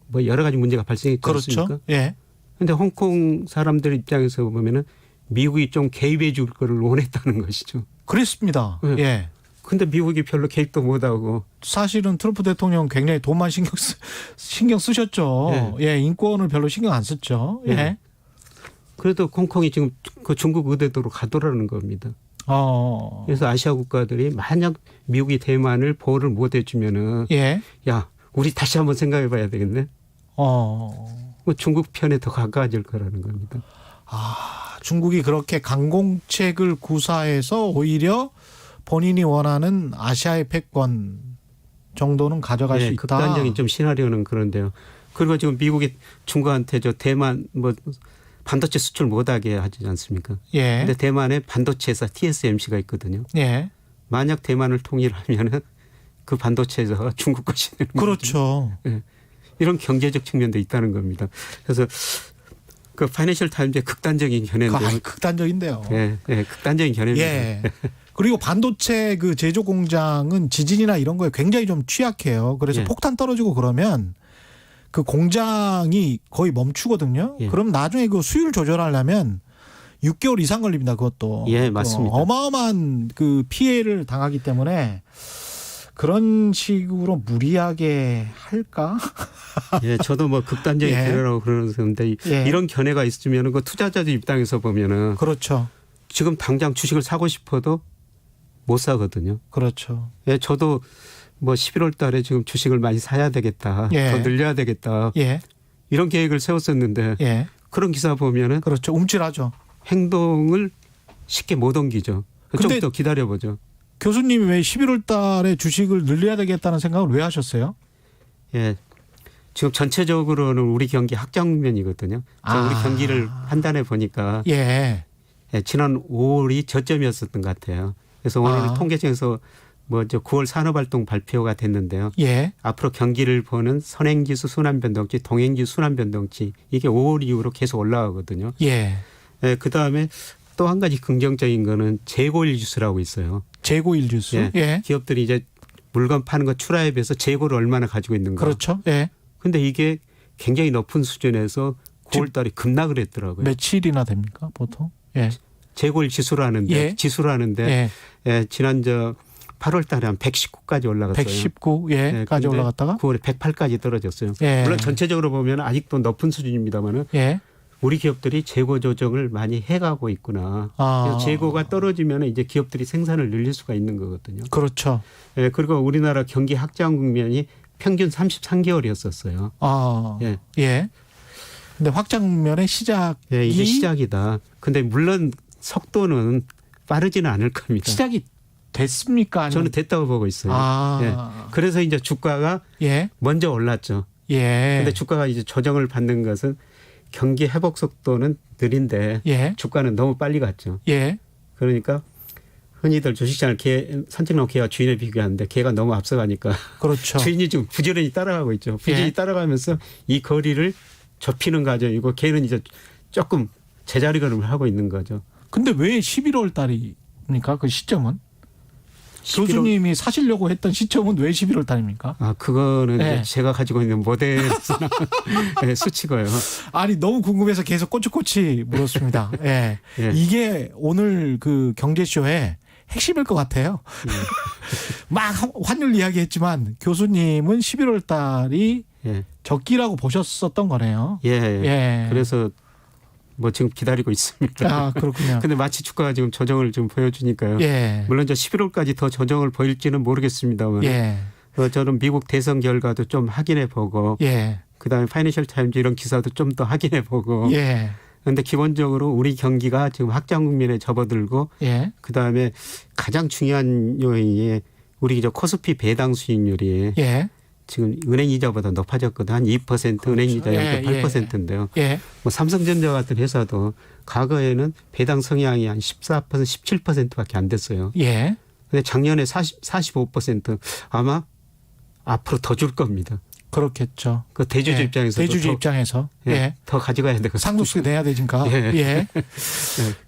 뭐 여러 가지 문제가 발생했지 않습니까? 그렇죠. 예. 그런데 홍콩 사람들 입장에서 보면은 미국이 좀 개입해 줄 거를 원했다는 것이죠. 그랬습니다. 네. 예. 근데 미국이 별로 개입도 못하고. 사실은 트럼프 대통령 굉장히 돈만 신경 쓰셨죠. 예. 인권을 별로 신경 안 썼죠. 예. 네. 그래도 홍콩이 지금 그 중국 의대도로 가더라는 겁니다. 그래서 아시아 국가들이 만약 미국이 대만을 보호를 못 해주면은 예. 야 우리 다시 한번 생각해봐야 되겠네. 중국 편에 더 가까워질 거라는 겁니다. 중국이 그렇게 강공책을 구사해서 오히려 본인이 원하는 아시아의 패권 정도는 가져갈 수 있다. 극단적인 좀 시나리오는 그런데요. 그리고 지금 미국이 중국한테 저 대만 뭐 반도체 수출 못하게 하지 않습니까? 예. 근데 대만에 반도체 회사 TSMC가 있거든요. 예. 만약 대만을 통일하면은 그 반도체 회사가 중국 것이 되는 거죠. 그렇죠. 예. 이런 경제적 측면도 있다는 겁니다. 그래서 그 파이낸셜 타임즈의 극단적인 견해인데요. 극단적인데요. 예, 극단적인 견해입니다. 예. 그리고 반도체 그 제조 공장은 지진이나 이런 거에 굉장히 좀 취약해요. 그래서 예. 폭탄 떨어지고 그러면 그 공장이 거의 멈추거든요. 예. 그럼 나중에 그 수율 조절하려면 6개월 이상 걸립니다. 그것도. 예, 맞습니다. 어마어마한 그 피해를 당하기 때문에 그런 식으로 무리하게 할까? 예, 저도 뭐 극단적인 예. 견해라고 그러는데 예. 이런 견해가 있으면 그 투자자들 입장에서 보면은 그렇죠. 지금 당장 주식을 사고 싶어도 못 사거든요. 그렇죠. 예, 저도 뭐 11월 달에 지금 주식을 많이 사야 되겠다. 예. 더 늘려야 되겠다. 예. 이런 계획을 세웠었는데 예. 그런 기사 보면은 그렇죠. 움찔하죠. 행동을 쉽게 못 옮기죠. 좀 근데 더 기다려보죠. 교수님이 왜 11월 달에 주식을 늘려야 되겠다는 생각을 왜 하셨어요? 예. 지금 전체적으로는 우리 경기 확장면이거든요. 우리 경기를 판단해 보니까 예. 예, 지난 5월이 저점이었었던 것 같아요. 그래서 오늘 통계청에서 뭐 저 9월 산업활동 발표가 됐는데요. 예. 앞으로 경기를 보는 선행지수 순환변동치, 동행지수 순환변동치 이게 5월 이후로 계속 올라가거든요. 예. 예, 그다음에 또 한 가지 긍정적인 거는 재고일 지수라고 있어요. 재고일 지수. 예. 예. 기업들이 이제 물건 파는 거 출하에 비해서 재고를 얼마나 가지고 있는가. 그렇죠. 예. 근데 이게 굉장히 높은 수준에서 9월 달에 급락을 했더라고요. 며칠이나 됩니까, 보통? 예. 재고일 지수라는데 예. 지수라는데 예. 지난 8월 달에 한 119까지 올라갔어요. 119까지 올라갔다가 9월에 108까지 떨어졌어요. 예. 물론 전체적으로 보면 아직도 높은 수준입니다만은 예. 우리 기업들이 재고 조정을 많이 해가고 있구나. 그래서 재고가 떨어지면 이제 기업들이 생산을 늘릴 수가 있는 거거든요. 그렇죠. 예, 그리고 우리나라 경기 확장 국면이 평균 33개월이었었어요. 예. 예. 예. 근데 확장면의 시작이 예, 이제 시작이다. 근데 물론 속도는 빠르지는 않을 겁니다. 시작이 됐습니까? 아니면? 저는 됐다고 보고 있어요. 예. 그래서 이제 주가가 예. 먼저 올랐죠. 예. 근데 주가가 이제 조정을 받는 것은 경기 회복 속도는 느린데 예. 주가는 너무 빨리 갔죠. 예. 그러니까 흔히들 주식시장을 산책나무 개와 주인을 비교하는데 개가 너무 앞서가니까 그렇죠. 주인이 좀 부지런히 따라가고 있죠. 부지런히 예. 따라가면서 이 거리를 좁히는 과정이고 개는 이제 조금 제자리 걸음을 하고 있는 거죠. 근데 왜 11월 달입니까? 그 시점은? 교수님이 사시려고 했던 시점은 왜 11월 달입니까? 그거는 예. 이제 제가 가지고 있는 모델이나 네, 수치고요. 아니 너무 궁금해서 계속 꼬치꼬치 물었습니다. 예. 예. 이게 오늘 그 경제쇼의 핵심일 것 같아요. 막 환율 이야기했지만 교수님은 11월 달이 예. 적기라고 보셨었던 거네요. 예. 예. 그래서 뭐 지금 기다리고 있습니다. 그렇군요. 근데 마치 주가가 지금 조정을 좀 보여주니까요. 예. 물론 저 11월까지 더 조정을 보일지는 모르겠습니다만 예. 저는 미국 대선 결과도 좀 확인해 보고 예. 그다음에 파이낸셜 타임즈 이런 기사도 좀 더 확인해 보고 예. 그런데 기본적으로 우리 경기가 지금 확장 국면에 접어들고 예. 그다음에 가장 중요한 요인이 우리 저 코스피 배당 수익률이 예. 지금 은행 이자보다 높아졌거든. 한 2% 은행 이자 예, 8%인데요. 예. 뭐 삼성전자 같은 회사도 과거에는 배당 성향이 한 14%, 17%밖에 안 됐어요. 예. 근데 작년에 45% 아마 앞으로 더 줄 겁니다. 그렇겠죠. 그 대주주 예. 입장에서 대주주 입장에서 예. 더 가져가야 되거든요. 상속세 내야 되니까. 예. 예.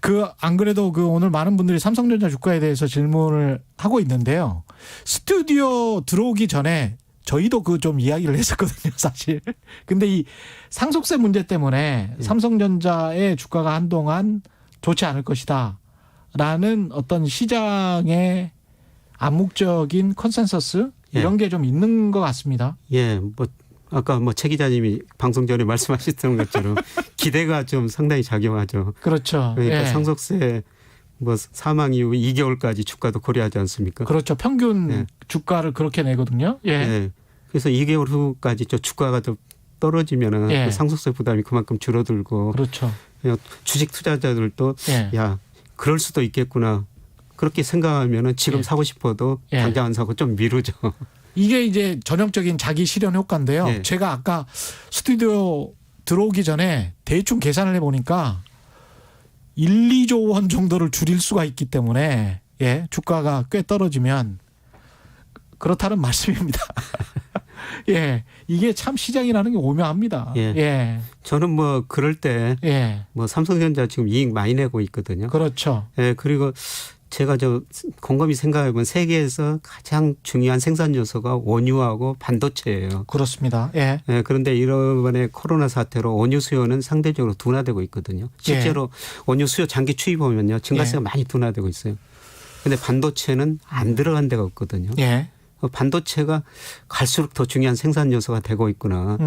그 안 그래도 그 오늘 많은 분들이 삼성전자 주가에 대해서 질문을 하고 있는데요. 스튜디오 들어오기 전에 저희도 그 좀 이야기를 했었거든요, 사실. 근데 이 상속세 문제 때문에 삼성전자의 주가가 한동안 좋지 않을 것이다라는 어떤 시장의 암묵적인 컨센서스 이런 게 좀 있는 것 같습니다. 예, 뭐 아까 뭐 최 기자님이 방송 전에 말씀하셨던 것처럼 기대가 좀 상당히 작용하죠. 그렇죠. 그러니까 예. 상속세 뭐 사망 이후 2개월까지 주가도 고려하지 않습니까? 그렇죠. 평균 예. 주가를 그렇게 내거든요. 예. 예. 그래서 2개월 후까지 저 주가가 좀 떨어지면은 예. 그 상속세 부담이 그만큼 줄어들고 그렇죠. 주식 투자자들도 예. 야 그럴 수도 있겠구나 그렇게 생각하면은 지금 예. 사고 싶어도 예. 당장 안 사고 좀 미루죠. 이게 이제 전형적인 자기 실현 효과인데요. 예. 제가 아까 스튜디오 들어오기 전에 대충 계산을 해보니까 1, 2조 원 정도를 줄일 수가 있기 때문에 예, 주가가 꽤 떨어지면 그렇다는 말씀입니다. 예, 이게 참 시장이라는 게 오묘합니다. 예. 예, 저는 뭐 그럴 때 예, 뭐 삼성전자 지금 이익 많이 내고 있거든요. 그렇죠. 예, 그리고 제가 저 곰곰이 생각해보면 세계에서 가장 중요한 생산 요소가 원유하고 반도체예요. 그렇습니다. 예, 예, 그런데 이번에 코로나 사태로 원유 수요는 상대적으로 둔화되고 있거든요. 실제로 원유 수요 장기 추이 보면요. 증가세가 예. 많이 둔화되고 있어요. 그런데 반도체는 안 들어간 데가 없거든요. 예, 반도체가 갈수록 더 중요한 생산 요소가 되고 있구나.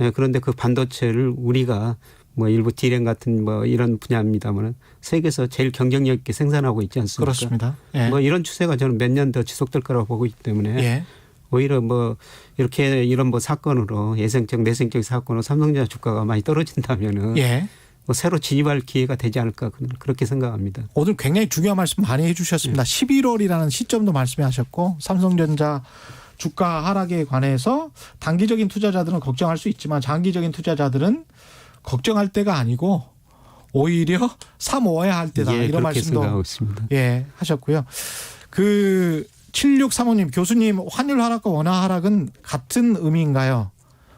예, 그런데 그 반도체를 우리가 뭐 일부 디램 같은 뭐 이런 분야입니다만은 세계에서 제일 경쟁력 있게 생산하고 있지 않습니까? 그렇습니다. 예, 뭐 이런 추세가 저는 몇 년 더 지속될 거라고 보고 있기 때문에 예, 오히려 뭐 이렇게 이런 뭐 사건으로 예생적 내생적 사건으로 삼성전자 주가가 많이 떨어진다면은 예. 뭐 새로 진입할 기회가 되지 않을까 그렇게 생각합니다. 오늘 굉장히 중요한 말씀 많이 해주셨습니다. 11월이라는 시점도 말씀하셨고 삼성전자 주가 하락에 관해서 단기적인 투자자들은 걱정할 수 있지만 장기적인 투자자들은 걱정할 때가 아니고 오히려 사모아야 할 때다. 예, 이런 그렇게 말씀도 생각하고 있습니다. 예, 하셨고요. 그 7635님 교수님 환율 하락과 원화 하락은 같은 의미인가요?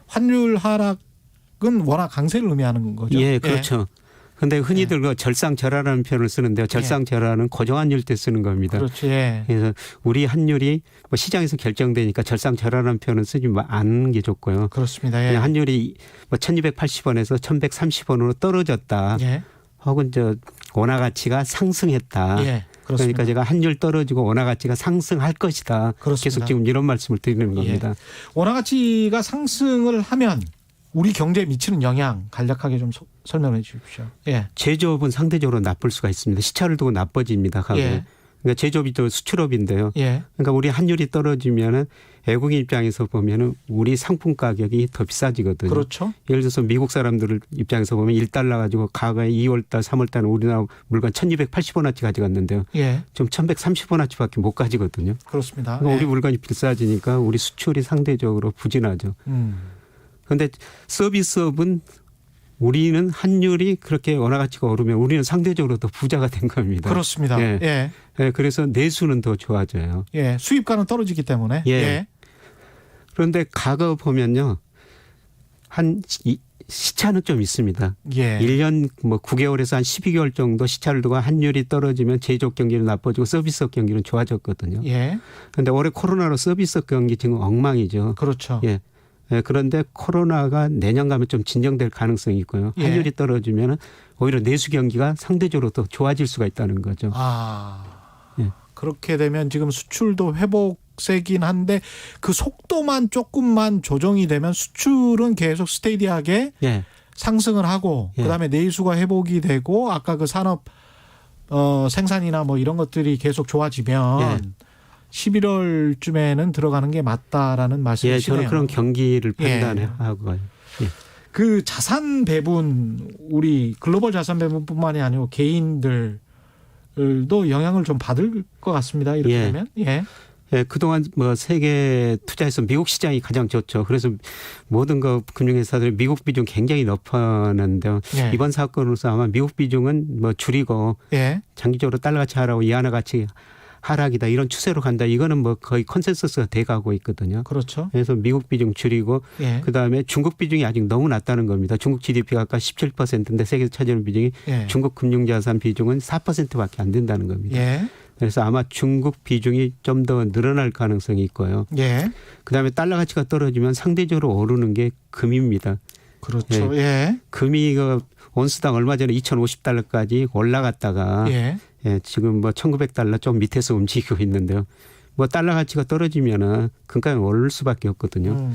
환율 하락은 원화 강세를 의미하는 거죠. 예, 그렇죠. 근데 흔히들 그 절상절하라는 표현을 쓰는데요. 절상절하는 고정환율 때 쓰는 겁니다. 그렇지. 예. 그래서 우리 환율이 뭐 시장에서 결정되니까 절상절하라는 표현을 쓰지 않는 게 좋고요. 그렇습니다. 예. 그냥 환율이 뭐 1280원에서 1130원으로 떨어졌다. 예. 혹은 저 원화 가치가 상승했다. 예. 그렇습니다. 그러니까 제가 환율 떨어지고 원화 가치가 상승할 것이다. 그렇습니다. 계속 지금 이런 말씀을 드리는 겁니다. 원화 가치가 상승을 하면 우리 경제에 미치는 영향 간략하게 좀 설명해 주십시오. 예. 제조업은 상대적으로 나쁠 수가 있습니다. 시차를 두고 나빠집니다. 가게. 예. 그러니까 제조업이 또 수출업인데요. 예. 그러니까 우리 환율이 떨어지면은 외국인 입장에서 보면은 우리 상품 가격이 더 비싸지거든요. 그렇죠. 예를 들어서 미국 사람들 입장에서 보면 1달러 가지고 과거에 2월달, 3월달에 우리나라 물건 1280원어치 가져갔는데요. 예. 좀 1130원어치밖에 못 가지거든요. 그렇습니다. 그러니까 예. 우리 물건이 비싸지니까 우리 수출이 상대적으로 부진하죠. 그런데 서비스업은 우리는 환율이 그렇게 원화 가치가 오르면 우리는 상대적으로 더 부자가 된 겁니다. 그렇습니다. 예. 예. 예, 그래서 내수는 더 좋아져요. 예. 수입가는 떨어지기 때문에. 예. 예. 그런데 과거 보면요. 시차는 좀 있습니다. 예. 1년 뭐 9개월에서 한 12개월 정도 시차를 두고 환율이 떨어지면 제조업 경기는 나빠지고 서비스업 경기는 좋아졌거든요. 예. 그런데 올해 코로나로 서비스업 경기 지금 엉망이죠. 그렇죠. 예. 예, 그런데 코로나가 내년 가면 좀 진정될 가능성이 있고요. 예. 환율이 떨어지면 오히려 내수 경기가 상대적으로 더 좋아질 수가 있다는 거죠. 아. 예. 그렇게 되면 지금 수출도 회복세긴 한데 그 속도만 조금만 조정이 되면 수출은 계속 스테디하게 예. 상승을 하고 예. 그다음에 내수가 회복이 되고 아까 그 산업 생산이나 뭐 이런 것들이 계속 좋아지면 예. 11월쯤에는 들어가는 게 맞다라는 예, 말씀이시네요. 저는 그런 경기를 예. 판단하고 가요. 예. 그 자산 배분 우리 글로벌 자산 배분뿐만이 아니고 개인들도 영향을 좀 받을 것 같습니다. 이렇게 예. 되면 예. 예, 그동안 뭐 세계 투자에서 미국 시장이 가장 좋죠. 그래서 모든 그 금융회사들 미국 비중 굉장히 높았는데요. 예. 이번 사건으로서 아마 미국 비중은 뭐 줄이고 예. 장기적으로 달러 가치 하락하고 이하나 가치 하락이다 이런 추세로 간다. 이거는 뭐 거의 컨센서스가 돼가고 있거든요. 그렇죠. 그래서 미국 비중 줄이고 예. 그다음에 중국 비중이 아직 너무 낮다는 겁니다. 중국 GDP가 아까 17%인데 세계에서 차지하는 비중이 예. 중국 금융자산 비중은 4%밖에 안 된다는 겁니다. 예. 그래서 아마 중국 비중이 좀 더 늘어날 가능성이 있고요. 예. 그다음에 달러 가치가 떨어지면 상대적으로 오르는 게 금입니다. 그렇죠. 예. 금이 그 온스당 얼마 전에 2,050달러까지 올라갔다가 예. 예, 지금 뭐 1,900달러 좀 밑에서 움직이고 있는데요. 뭐 달러 가치가 떨어지면은 금가격이 오를 수밖에 없거든요.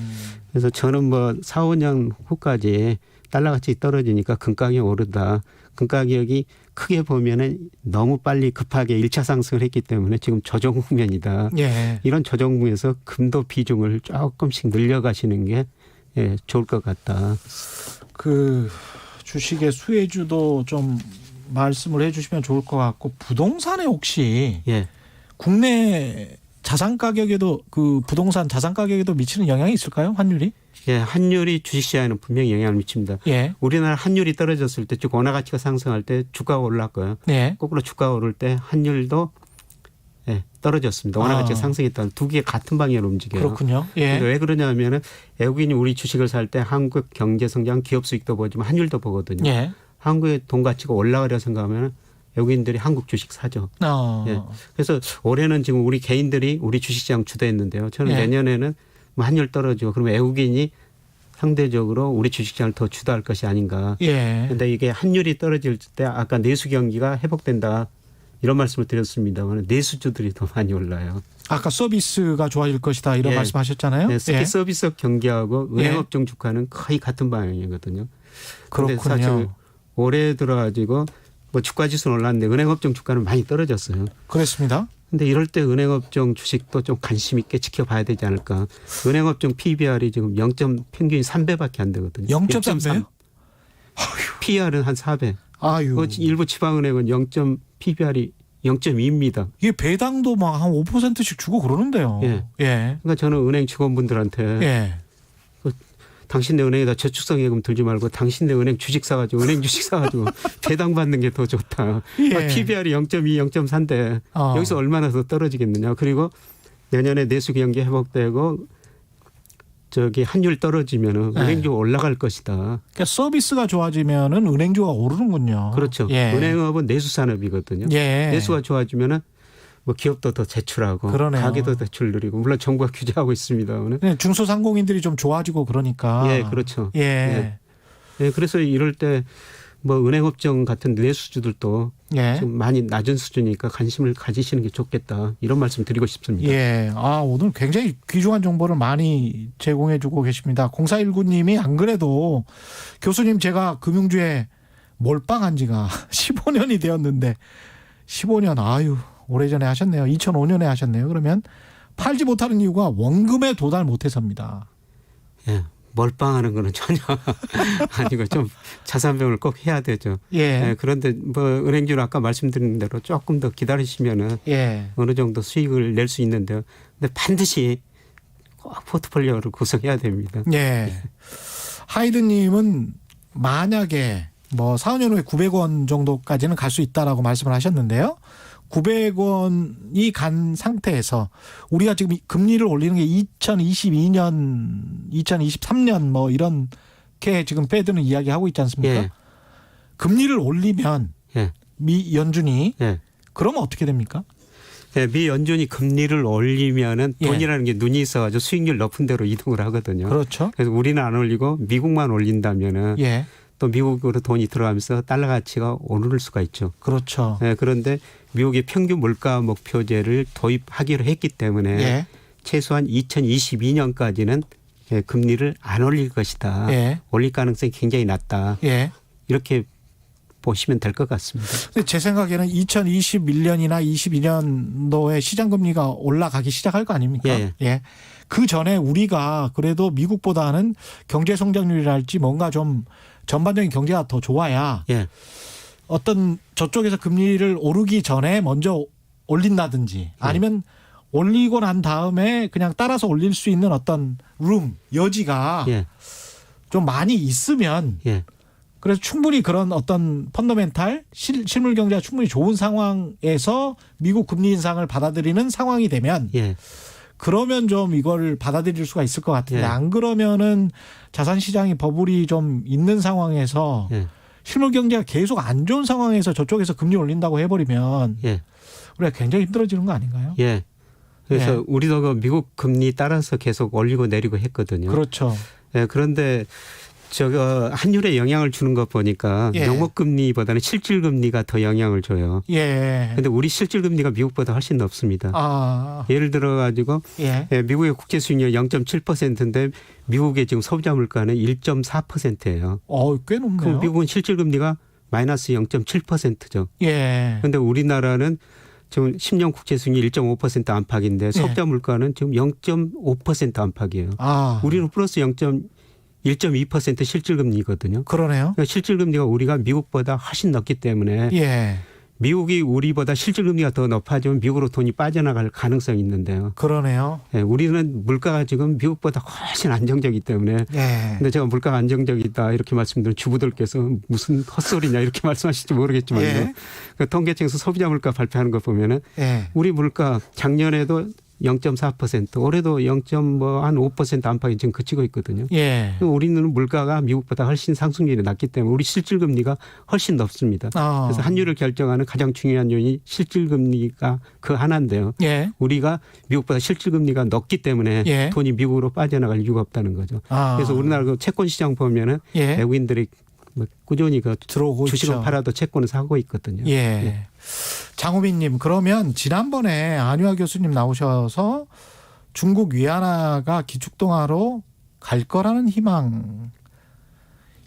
그래서 저는 뭐 4, 5년 후까지 달러 가치 떨어지니까 금가격이 오르다. 금가격이 크게 보면은 너무 빨리 급하게 1차 상승을 했기 때문에 지금 조정 국면이다. 예. 이런 조정 국면에서 금도 비중을 조금씩 늘려가시는 게 예, 좋을 것 같다. 그 주식의 수혜주도 좀 말씀을 해 주시면 좋을 것 같고 부동산에 혹시 예. 국내 자산 가격에도 그 부동산 자산 가격에도 미치는 영향이 있을까요? 환율이? 예, 환율이 주식시장에는 분명히 영향을 미칩니다. 예. 우리나라 환율이 떨어졌을 때 즉 원화 가치가 상승할 때 주가가 올랐고요. 예. 거꾸로 주가가 오를 때 환율도 예, 떨어졌습니다. 원화 가치가 상승했다는 두 개 같은 방향으로 움직여요. 그렇군요. 예. 왜 그러냐면은 외국인이 우리 주식을 살 때 한국 경제 성장, 기업 수익도 보지만 환율도 보거든요. 예. 한국의 돈 가치가 올라가려 생각하면 외국인들이 한국 주식 사죠. 예. 그래서 올해는 지금 우리 개인들이 우리 주식시장 주도했는데요. 저는 예. 내년에는 뭐 환율 떨어지고 그러면 외국인이 상대적으로 우리 주식시장을 더 주도할 것이 아닌가. 예. 그런데 이게 환율이 떨어질 때 아까 내수 경기가 회복된다 이런 말씀을 드렸습니다만 내수주들이 더 많이 올라요. 아까 서비스가 좋아질 것이다 이런 예. 말씀하셨잖아요. 네, 특히 예. 서비스업 경기하고 예. 은행업종 주가는 거의 같은 방향이거든요. 그런데 사실 그렇군요. 올해 들어가지고 뭐 주가 지수는 올랐는데 은행업종 주가는 많이 떨어졌어요. 그렇습니다. 근데 이럴 때 은행업종 주식도 좀 관심 있게 지켜봐야 되지 않을까. 은행업종 PBR이 지금 0. 평균 3배밖에 안 되거든요. 0.3배요? PR은 한 4배. 아유. 일부 지방은행은 PBR이 0.2입니다. 이게 배당도 막 한 5%씩 주고 그러는데요. 예. 예. 그러니까 저는 은행 직원분들한테 예. 당신네 은행에다 저축성 예금 들지 말고 당신네 은행 주식 사가지고 은행 주식 사가지고 배당 받는 게 더 좋다. 예. PBR이 0.2, 0.3인데 여기서 얼마나 더 떨어지겠느냐. 그리고 내년에 내수 경기 회복되고 저기 환율 떨어지면은 네. 은행주가 올라갈 것이다. 그러니까 서비스가 좋아지면은 은행주가 오르는군요. 그렇죠. 예. 은행업은 내수 산업이거든요. 예. 내수가 좋아지면은 뭐 기업도 더 제출하고 그러네요. 가게도 대출 늘리고 물론 정부가 규제하고 있습니다만은 네, 중소상공인들이 좀 좋아지고 그러니까. 예, 그렇죠. 예. 예, 그래서 이럴 때 뭐 은행업종 같은 내수주들도 예. 좀 많이 낮은 수준이니까 관심을 가지시는 게 좋겠다. 이런 말씀 드리고 싶습니다. 예. 아, 오늘 굉장히 귀중한 정보를 많이 제공해 주고 계십니다. 0419님이 안 그래도 교수님 제가 금융주에 몰빵한 지가 15년이 되었는데 15년 아유 오래전에 하셨네요. 2005년에 하셨네요. 그러면 팔지 못하는 이유가 원금에 도달 못해서입니다. 예. 몰빵하는 거는 전혀 아니고 좀 자산병을 꼭 해야 되죠. 예. 예, 그런데 뭐 은행주는 아까 말씀드린 대로 조금 더 기다리시면은 예. 어느 정도 수익을 낼 수 있는데요. 근데 반드시 꼭 포트폴리오를 구성해야 됩니다. 예. 하이드님은 만약에 뭐 4, 5년 후에 900원 정도까지는 갈 수 있다라고 말씀을 하셨는데요. 900원이 간 상태에서 우리가 지금 금리를 올리는 게 2022년, 2023년 뭐 이렇게 지금 패드는 이야기하고 있지 않습니까? 예. 금리를 올리면 예. 미 연준이 예. 그러면 어떻게 됩니까? 네, 미 연준이 금리를 올리면은 예. 돈이라는 게 눈이 있어가지고 수익률 높은 데로 이동을 하거든요. 그렇죠. 그래서 우리는 안 올리고 미국만 올린다면은 예. 또 미국으로 돈이 들어가면서 달러 가치가 오를 수가 있죠. 그렇죠. 네, 그런데 미국의 평균 물가 목표제를 도입하기로 했기 때문에 예. 최소한 2022년까지는 금리를 안 올릴 것이다. 예. 올릴 가능성이 굉장히 낮다. 예. 이렇게 보시면 될 것 같습니다. 근데 제 생각에는 2021년이나 22년도에 시장 금리가 올라가기 시작할 거 아닙니까? 예. 예. 그 전에 우리가 그래도 미국보다는 경제 성장률이랄지 뭔가 좀 전반적인 경제가 더 좋아야 예. 어떤 저쪽에서 금리를 오르기 전에 먼저 올린다든지 아니면 올리고 난 다음에 그냥 따라서 올릴 수 있는 어떤 여지가 예. 좀 많이 있으면 예. 그래서 충분히 그런 어떤 펀더멘탈 실물 경제가 충분히 좋은 상황에서 미국 금리 인상을 받아들이는 상황이 되면 예. 그러면 좀 이걸 받아들일 수가 있을 것 같은데 예. 안 그러면은 자산 시장이 버블이 좀 있는 상황에서 예. 실물 경제가 계속 안 좋은 상황에서 저쪽에서 금리 올린다고 해버리면 예. 우리가 굉장히 힘들어지는 거 아닌가요? 예. 그래서 예. 우리도 그 미국 금리 따라서 계속 올리고 내리고 했거든요. 그렇죠. 예, 그런데 저거 환율에 영향을 주는 것 보니까 예. 명목금리보다는 실질금리가 더 영향을 줘요. 예. 그런데 우리 실질금리가 미국보다 훨씬 높습니다. 아. 예를 들어 가지고 예. 미국의 국채 수익률 0.7%인데 미국의 지금 소비자 물가는 1.4%예요. 꽤 높네요. 그럼 미국은 실질금리가 마이너스 0.7%죠. 예. 그런데 우리나라는 지금 10년 국채 수익률 1.5% 안팎인데 소비자 물가는 지금 0.5% 안팎이에요. 아. 우리는 플러스 1.2% 실질금리거든요. 그러네요. 그러니까 실질금리가 우리가 미국보다 훨씬 높기 때문에 예. 미국이 우리보다 실질금리가 더 높아지면 미국으로 돈이 빠져나갈 가능성이 있는데요. 그러네요. 예, 우리는 물가가 지금 미국보다 훨씬 안정적이기 때문에 예. 근데 제가 물가가 안정적이다 이렇게 말씀드리면 주부들께서 무슨 헛소리냐 이렇게 말씀하실지 모르겠지만요. 예. 그 통계청에서 소비자 물가 발표하는 거 보면은 예. 우리 물가 작년에도 0.4% 올해도 0.5% 안팎이 지금 그치고 있거든요. 예. 우리는 물가가 미국보다 훨씬 상승률이 낮기 때문에 우리 실질금리가 훨씬 높습니다. 그래서 환율을 결정하는 가장 중요한 요인이 실질금리가 그 하나인데요. 예. 우리가 미국보다 실질금리가 높기 때문에 예. 돈이 미국으로 빠져나갈 이유가 없다는 거죠. 그래서 우리나라 그 채권 시장 보면은 예. 외국인들이 꾸준히 그 들어오고 주식을 있죠. 팔아도 채권을 사고 있거든요. 예. 예. 장우빈님, 그러면 지난번에 안유아 교수님 나오셔서 중국 위안화가 기축통화로 갈 거라는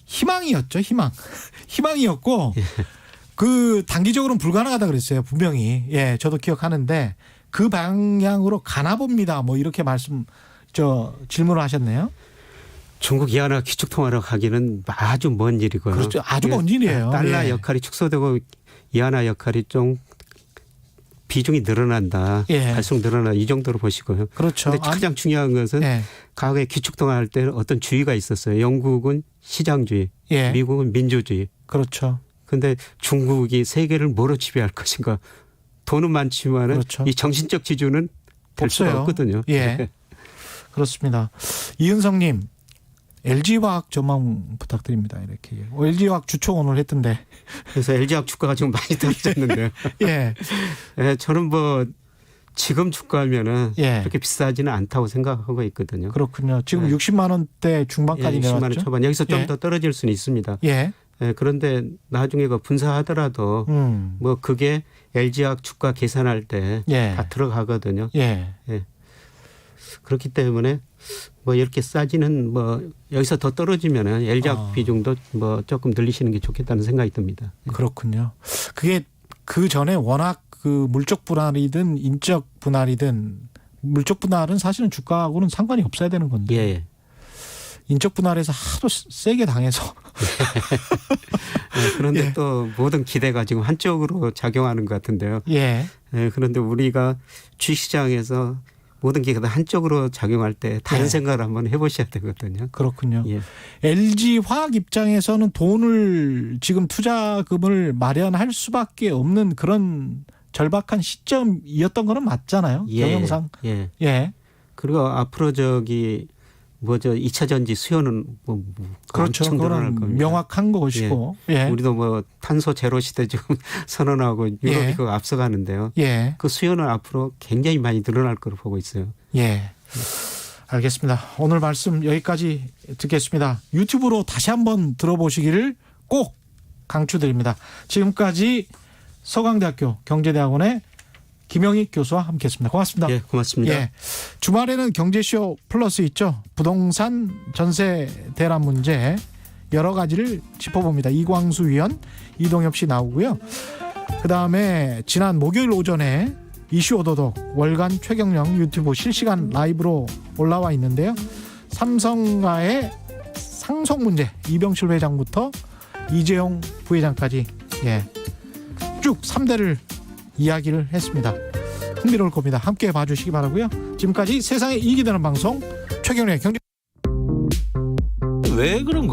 희망이었죠. 희망이었고 그 단기적으로는 불가능하다 그랬어요. 분명히. 예, 저도 기억하는데 그 방향으로 가나 봅니다. 뭐 이렇게 질문을 하셨네요. 중국 위안화 기축통화로 가기는 아주 먼 일이고요. 그렇죠. 아주 먼 일이에요. 달러 예. 역할이 축소되고 위안화 역할이 좀 비중이 늘어난다. 예. 갈수록 늘어나 이 정도로 보시고요. 그렇죠. 그런데 가장 중요한 것은 예. 과거에 기축통화 할 때는 어떤 주의가 있었어요. 영국은 시장주의, 예. 미국은 민주주의. 그렇죠. 그런데 중국이 세계를 뭐로 지배할 것인가. 돈은 많지만은 그렇죠. 이 정신적 지주는 될 수가 없어요. 없거든요. 예. 그렇습니다. 이은성님, LG화학 전망 부탁드립니다. 이렇게. LG화학 주총 오늘 했던데. 그래서 LG화학 주가가 지금 많이 떨어졌는데요. 예. 예, 저는 뭐 지금 주가면은 예. 그렇게 비싸지는 않다고 생각하고 있거든요. 그렇군요. 지금 네. 60만 원대 중반까지 60만 원 내려왔죠. 초반 여기서 좀 예. 더 떨어질 수는 있습니다. 예. 예, 그런데 나중에 그 분사하더라도 뭐 그게 LG화학 주가 계산할 때 다 예. 들어가거든요. 예. 그렇기 때문에 뭐 이렇게 싸지는 뭐 여기서 더 떨어지면은 LG화학 비중도 뭐 조금 늘리시는 게 좋겠다는 생각이 듭니다. 그렇군요. 그게 그 전에 워낙 그 물적 분할이든 인적 분할이든 물적 분할은 사실은 주가하고는 상관이 없어야 되는 건데. 예. 인적 분할에서 하도 세게 당해서. 그런데 예. 또 모든 기대가 지금 한쪽으로 작용하는 것 같은데요. 예. 그런데 우리가 주식시장에서 모든 게 한쪽으로 작용할 때 다른 예. 생각을 한번 해보셔야 되거든요. 그렇군요. 예. LG 화학 입장에서는 돈을 지금 투자금을 마련할 수밖에 없는 그런 절박한 시점이었던 거는 맞잖아요. 경영상. 예. 예. 그리고 앞으로 저기 뭐죠 2차 전지 수요는 뭐 그렇죠. 엄청 늘어날 그건 겁니다. 명확한 것이고. 예. 우리도 뭐 탄소 제로 시대 지금 선언하고 유럽이 예. 그거 앞서가는데요. 예. 그 수요는 앞으로 굉장히 많이 늘어날 거로 보고 있어요. 예. 알겠습니다. 오늘 말씀 여기까지 듣겠습니다. 유튜브로 다시 한번 들어보시기를 꼭 강추드립니다. 지금까지 서강대학교 경제대학원의 김영익 교수와 함께했습니다. 고맙습니다. 예, 고맙습니다. 예. 주말에는 경제쇼 플러스 있죠. 부동산 전세 대란 문제 여러 가지를 짚어봅니다. 이광수 위원, 이동엽 씨 나오고요. 그다음에 지난 목요일 오전에 이슈 오도독 월간 최경영 유튜브 실시간 라이브로 올라와 있는데요. 삼성과의 상속 문제 이병철 회장부터 이재용 부회장까지 쭉 3대를 이야기를 했습니다. 흥미로울 겁니다. 함께 봐주시기 바라고요. 지금까지 세상에 이익이 되는 방송 최경련의 경제. 왜 그런 거야?